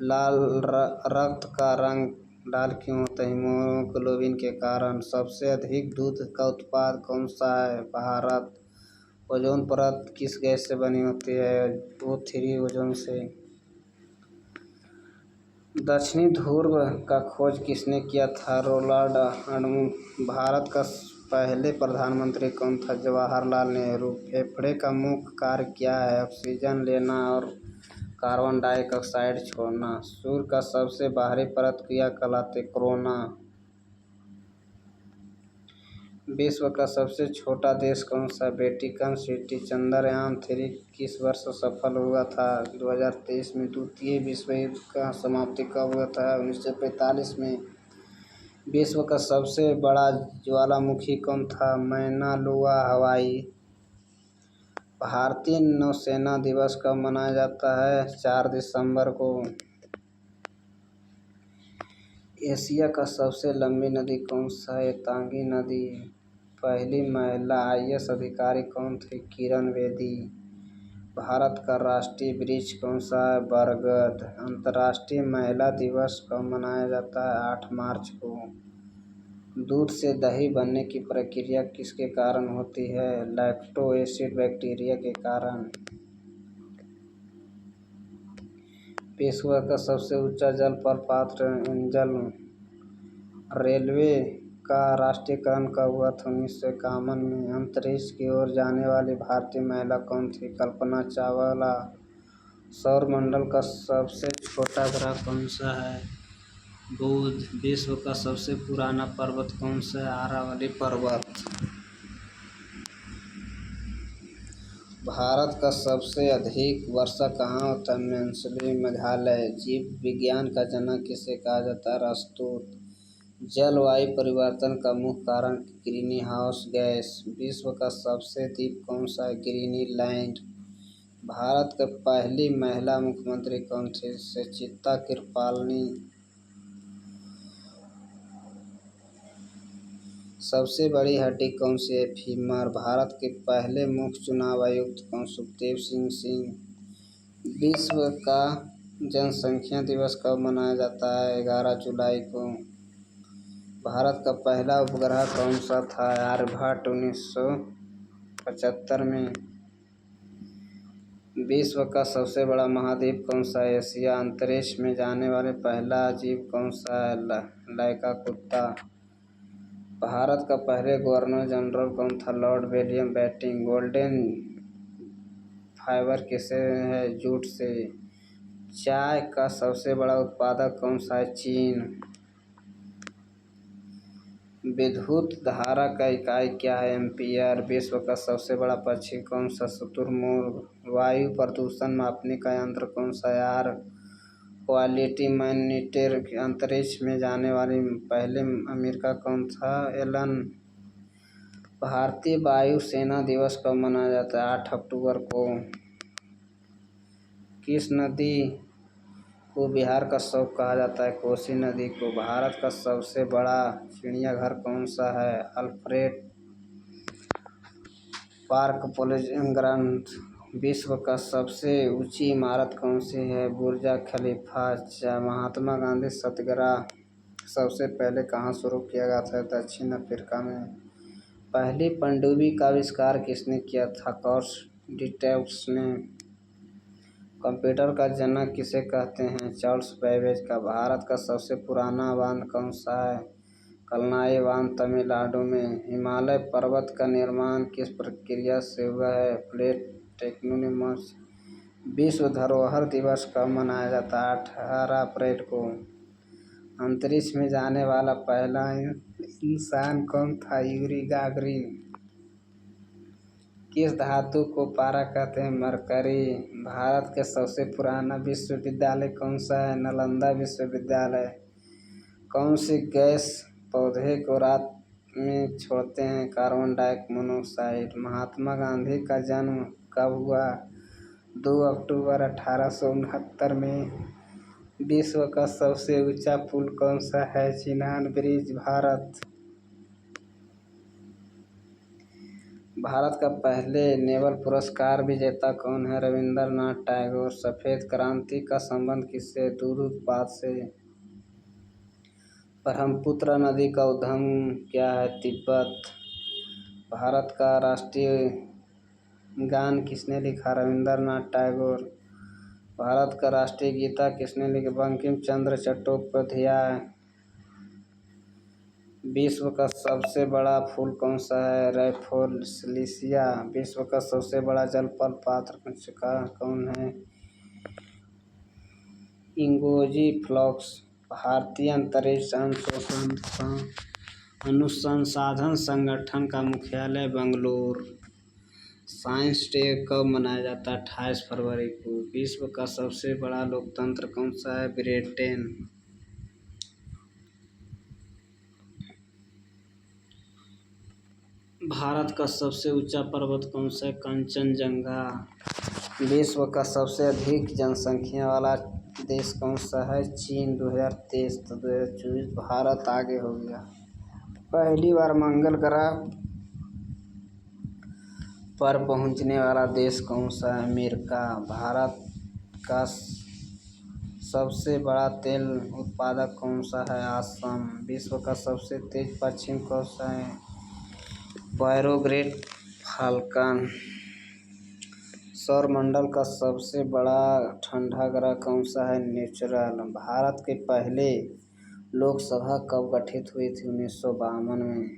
लाल रक्त का रंग लाल क्यों होता है? हीमोग्लोबिन के कारण। सबसे अधिक दूध का उत्पाद कौन सा है? भारत। ओजोन परत किस गैस से बनी होती है? O3 ओजोन से। दक्षिणी ध्रुव का खोज किसने किया था? रोनाल्ड अडमू। भारत का पहले प्रधानमंत्री कौन था? जवाहरलाल नेहरू। फेफड़े का मुख्य कार्य क्या है? ऑक्सीजन लेना और कार्बन डाइऑक्साइड छोड़ना। सूर्य का सबसे बाहरी परत क्या कहलाती है? कोरोना। विश्व का सबसे छोटा देश कौन सा? Vatican city. चंद्रयान-3 किस वर्ष सफल हुआ था? 2023 में। द्वितीय विश्व युद्ध का समाप्ति कब हुआ था? 1945 में। विश्व का सबसे बड़ा ज्वालामुखी कौन था? मैना लोआ, हवाई। भारतीय नौसेना दिवस कब मनाया जाता है? 4 दिसंबर को। एशिया का सबसे लंबी नदी कौन सा है? तांगी नदी। पहली महिला IAS अधिकारी कौन थी? किरण बेदी। भारत का राष्ट्रीय वृक्ष कौन सा है? बरगद। अंतर्राष्ट्रीय महिला दिवस कब मनाया जाता है? 8 मार्च को। दूध से दही बनने की प्रक्रिया किसके कारण होती है? लैक्टो एसिड बैक्टीरिया के कारण। विश्व का सबसे ऊंचा जल प्रपात एंजल। रेलवे का राष्ट्रीयकरण कब हुआ था? 1951 में। अंतरिक्ष की ओर जाने वाली भारतीय महिला कौन थी? कल्पना चावला। सौरमंडल का सबसे छोटा ग्रह कौन सा है? बुध। विश्व का सबसे पुराना पर्वत कौन सा है? आरावली पर्वत। भारत का सबसे अधिक वर्षा कहाँ होता है? मैनसुली, मेघालय। जीव विज्ञान का जनक किसे कहा जाता है? अरस्तू। जलवायु परिवर्तन का मुख्य कारण ग्रीन हाउस गैस। विश्व का सबसे द्वीप कौन सा है? ग्रीनलैंड। भारत की पहली महिला मुख्यमंत्री कौन थी? सुचेता कृपालनी। सबसे बड़ी हड्डी कौन सी है? फीमर। भारत के पहले मुख्य चुनाव आयुक्त कौन? सुखदेव सिंह। विश्व का जनसंख्या दिवस कब मनाया जाता है? 11 जुलाई को। भारत का पहला उपग्रह कौन सा था? आर्यभट्ट। 1975 में। विश्व का सबसे बड़ा महाद्वीप कौन सा है? एशिया। अंतरिक्ष में जाने वाले पहला जीव कौन सा है? लैका कुत्ता। भारत का पहले गवर्नर जनरल कौन था? Lord William Bentinck. Golden fibre किससे है? जूट से। चाय का सबसे बड़ा उत्पादक कौन सा है? चीन। विद्युत धारा का इकाई क्या है? एम्पीयर। विश्व का सबसे बड़ा पक्षी कौन सा? शुतुरमुर्ग। वायु प्रदूषण मापने का यंत्र कौन सा है? Air quality monitor. अंतरिक्ष में जाने वाली पहले अमेरिका कौन था? एलन। भारतीय वायु सेना दिवस कब मनाया जाता है? 8 अक्टूबर को। किस नदी को बिहार का शौक कहा जाता है? कोसी नदी को। भारत का सबसे बड़ा चिड़ियाघर कौन सा है? Alfred park poultry ground. विश्व का सबसे ऊंची इमारत कौन सी है? बुर्ज खलीफा। महात्मा गांधी सत्याग्रह सबसे पहले कहाँ शुरू किया गया था? दक्षिण अफ्रीका में। पहली पनडुब्बी का आविष्कार किसने किया था? कार्ल डिटॉस ने। कंप्यूटर का जनक किसे कहते हैं? चार्ल्स बैबेज का। भारत का सबसे पुराना बांध कौन सा है? कल्लाई बांध तमिलनाडु में। हिमालय पर्वत का निर्माण किस प्रक्रिया से हुआ है? Plate tectonic. विश्व धरोहर दिवस कब मनाया जाता है? 18 अप्रैल को। अंतरिक्ष में जाने वाला पहला इंसान कौन था? Yuri Gagarin. किस धातु को पारा कहते हैं? मरकरी। भारत का सबसे पुराना विश्वविद्यालय कौन सा है? नालंदा विश्वविद्यालय। कौन सी गैस पौधे को रात में छोड़ते हैं? Carbon dioxide. महात्मा गांधी का जन्म कब हुआ? 2 अक्टूबर 1869 में। विश्व का सबसे ऊंचा पुल कौन सा है? चिनाब ब्रिज। भारत का पहले नोबेल पुरस्कार विजेता कौन है? रविंद्रनाथ टैगोर। सफेद क्रांति का संबंध किससे? दूध उत्पादन से। ब्रह्मपुत्र नदी का उद्गम क्या है? तिब्बत। भारत का राष्ट्रीय गान किसने लिखा? रविंद्रनाथ टैगोर। भारत का राष्ट्रीय गीता किसने लिखा? बंकिम चंद्र चट्टोपाध्याय। विश्व का सबसे बड़ा फूल कौन सा है? रैफोर्सिया। विश्व का सबसे बड़ा जल प्रपात का कौन है? इंगोजी फ्लॉक्स। भारतीय अंतरिक्ष अनुसंधान संगठन का मुख्यालय बेंगलुरु। साइंस डे कब मनाया जाता है? 28 फरवरी को। विश्व का सबसे बड़ा लोकतंत्र कौन सा है? ब्रिटेन। भारत का सबसे ऊंचा पर्वत कौन सा है? कंचनजंगा। विश्व का सबसे अधिक जनसंख्या वाला देश कौन सा है? चीन। 2023 तो 2024 भारत आगे हो गया। पहली बार मंगल ग्रह पर पहुंचने वाला देश कौन सा है? अमेरिका। भारत का सबसे बड़ा तेल उत्पादक कौन सा है? असम। विश्व का सबसे तेज पश्चिम कौन सा है? बैरोग्रेड फाल्कन। सौरमंडल का सबसे बड़ा ठंडा ग्रह कौन सा है? नेचुरल। भारत के पहले लोकसभा कब गठित हुई थी? 1952 में।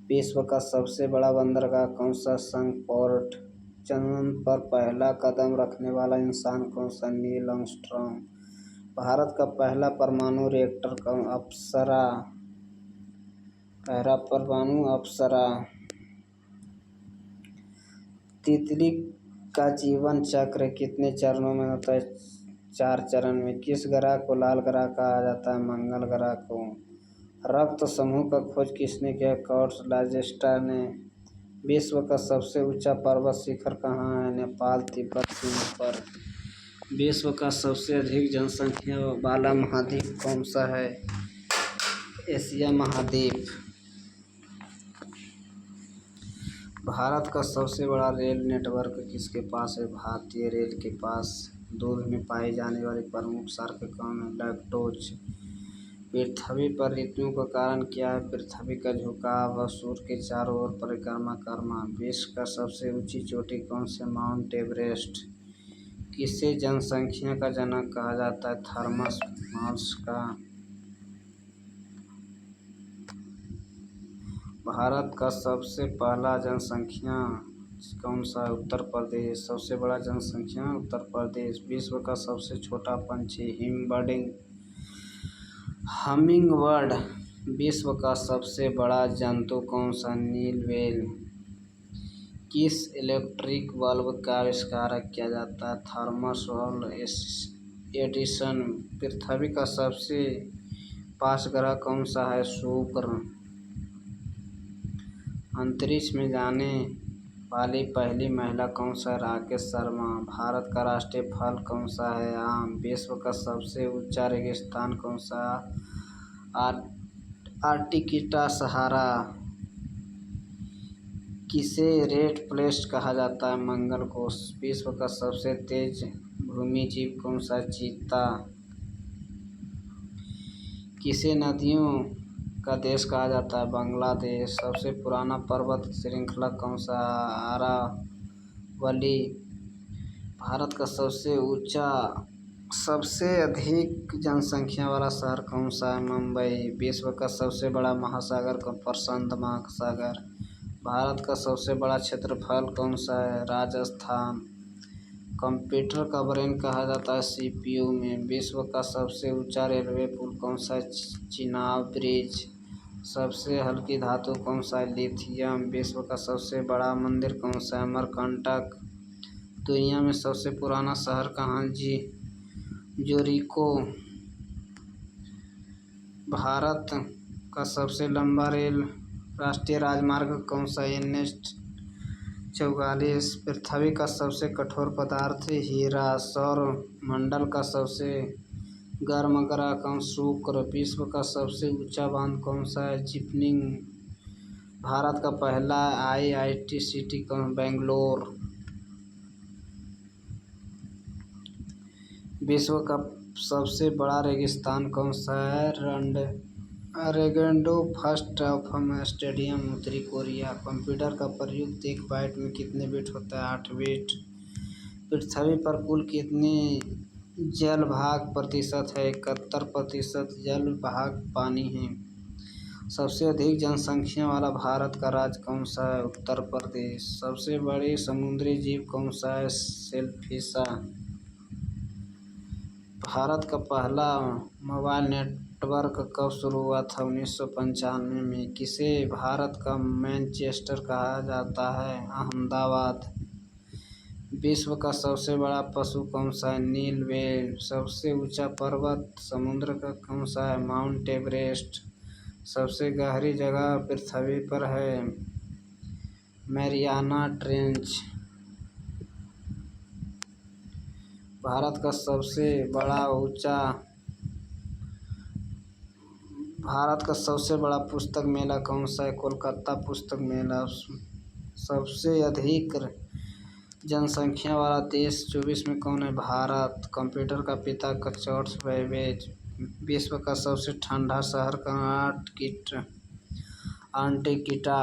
विश्व का सबसे बड़ा बंदरगाह कौन सा? संकपोर्ट। चंद्र पर पहला कदम रखने वाला इंसान कौन सा? Neil Armstrong. भारत का पहला परमाणु रिएक्टर कौन? अप्सरा। पहला परमाणु अप्सरा। तितली का जीवन चक्र कितने चरणों में होता है? 4 चरण में। किस ग्रह को लाल ग्रह कहा जाता है? मंगल ग्रह को। रक्त समूह का खोज किसने किया? कार्ल लाजेस्टा ने। विश्व का सबसे ऊंचा पर्वत शिखर कहाँ है? नेपाल तिब्बत सीमा पर। विश्व का सबसे अधिक जनसंख्या वाला महाद्वीप कौन सा है? एशिया महाद्वीप। भारत का सबसे बड़ा रेल नेटवर्क किसके पास है? भारतीय रेल के पास। दूध में पाई जाने वाली प्रमुख सारक कौन है? लैक्टोज। पृथ्वी पर ऋतुओं का कारण क्या है? पृथ्वी का झुकाव व सूर्य के चारों ओर परिक्रमा करना। विश्व का सबसे ऊंची चोटी कौन सी? Mount Everest. किसे जनसंख्या का जनक कहा जाता है? थॉमस मॉल्स का। भारत का सबसे पहला जनसंख्या कौन सा है? उत्तर प्रदेश। सबसे बड़ा जनसंख्या उत्तर प्रदेश। विश्व का सबसे छोटा पंछी? Humming bird. विश्व का सबसे बड़ा जंतु कौन सा? नील व्हेल। किस इलेक्ट्रिक बल्ब का आविष्कार किया जाता है? Thomas Alva Edison. पृथ्वी का सबसे पास ग्रह कौन सा है? शुक्र। अंतरिक्ष में जाने वाली पहली महिला कौन सा? राकेश शर्मा। भारत का राष्ट्रीय फल कौन सा है? आम। विश्व का सबसे ऊंचा रेगिस्तान कौन सा? आर्टिक्टिका सहारा। किसे रेड प्लेस कहा जाता है? मंगल को। विश्व का सबसे तेज भूमि जीव कौन सा? चीता। किसे नदियों का देश कहा जाता है? बांग्लादेश। सबसे पुराना पर्वत श्रृंखला कौन सा? अरावली। भारत का सबसे अधिक जनसंख्या वाला शहर कौन सा है? मुंबई। विश्व का सबसे बड़ा महासागर प्रशांत महासागर। भारत का सबसे बड़ा क्षेत्रफल कौन सा है? राजस्थान। कंप्यूटर का ब्रेन कहा जाता है सीपीयू में। विश्व का सबसे ऊंचा रेलवे पुल कौन सा है? चिनाब ब्रिज। सबसे हल्की धातु कौन सा है? लिथियम। विश्व का सबसे बड़ा मंदिर कौन सा है? अमरकंटक। दुनिया में सबसे पुराना शहर कहाँ? ज़ुरिको। भारत का सबसे लंबा राष्ट्रीय राजमार्ग कौन सा? NH 44। पृथ्वी का सबसे कठोर पदार्थ हीरा। सौर मंडल का सबसे गर्म ग्रह कौन? शुक्र। विश्व का सबसे ऊंचा बांध कौन सा है? जिपनिंग। भारत का पहला IIT सिटी कौन? बेंगलोर। विश्व का सबसे बड़ा रेगिस्तान कौन सा है? रेगेंडो फर्स्ट ऑफ स्टेडियम उत्तरी कोरिया। कंप्यूटर का प्रयुक्त 1 बाइट में कितने बिट होता है? 8 बिट। पृथ्वी पर कुल कितने जल भाग प्रतिशत है? 71%। जल भाग पानी है। सबसे अधिक जनसंख्या वाला भारत का राज्य कौन सा है? उत्तर प्रदेश। सबसे बड़ी समुद्री जीव कौन सा है? सेलफिश। भारत का पहला मोबाइल नेटवर्क कब शुरू हुआ था? 1995 में। किसे भारत का मैनचेस्टर कहा जाता है? अहमदाबाद। विश्व का सबसे बड़ा पशु कौन सा है? नील व्हेल। सबसे ऊंचा पर्वत समुद्र का कौन सा है? Mount Everest. सबसे गहरी जगह पृथ्वी पर है? Mariana trench. भारत का सबसे बड़ा पुस्तक मेला कौन सा है? कोलकाता पुस्तक मेला। सबसे अधिक जनसंख्या वाला देश 24 में कौन है? भारत। कंप्यूटर का पिता चार्ल्स बेबेज। विश्व का सबसे ठंडा शहर कौन? आर्टिक्टिका।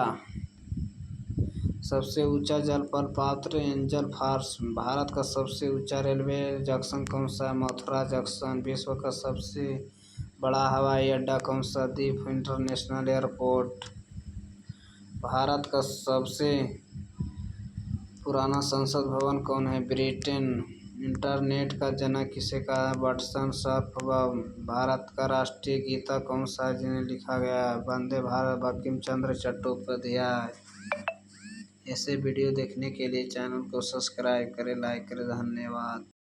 सबसे ऊंचा जल प्रपात एंजल फॉल्स। भारत का सबसे ऊंचा रेलवे जंक्शन कौन सा है? मथुरा जंक्शन। विश्व का सबसे बड़ा हवाई अड्डा कौन सा? दीप इंटरनेशनल एयरपोर्ट। भारत का सबसे पुराना संसद भवन कौन है? ब्रिटेन। इंटरनेट का जनक किसे कहा? वाटसन सर्फबम। भारत का राष्ट्रीय गीता कौन सा है जिन्हें लिखा गया है? वंदे भारत बंकिम चंद्र चट्टोपाध्याय। ऐसे वीडियो देखने के लिए चैनल को सब्सक्राइब करें, लाइक करें। धन्यवाद।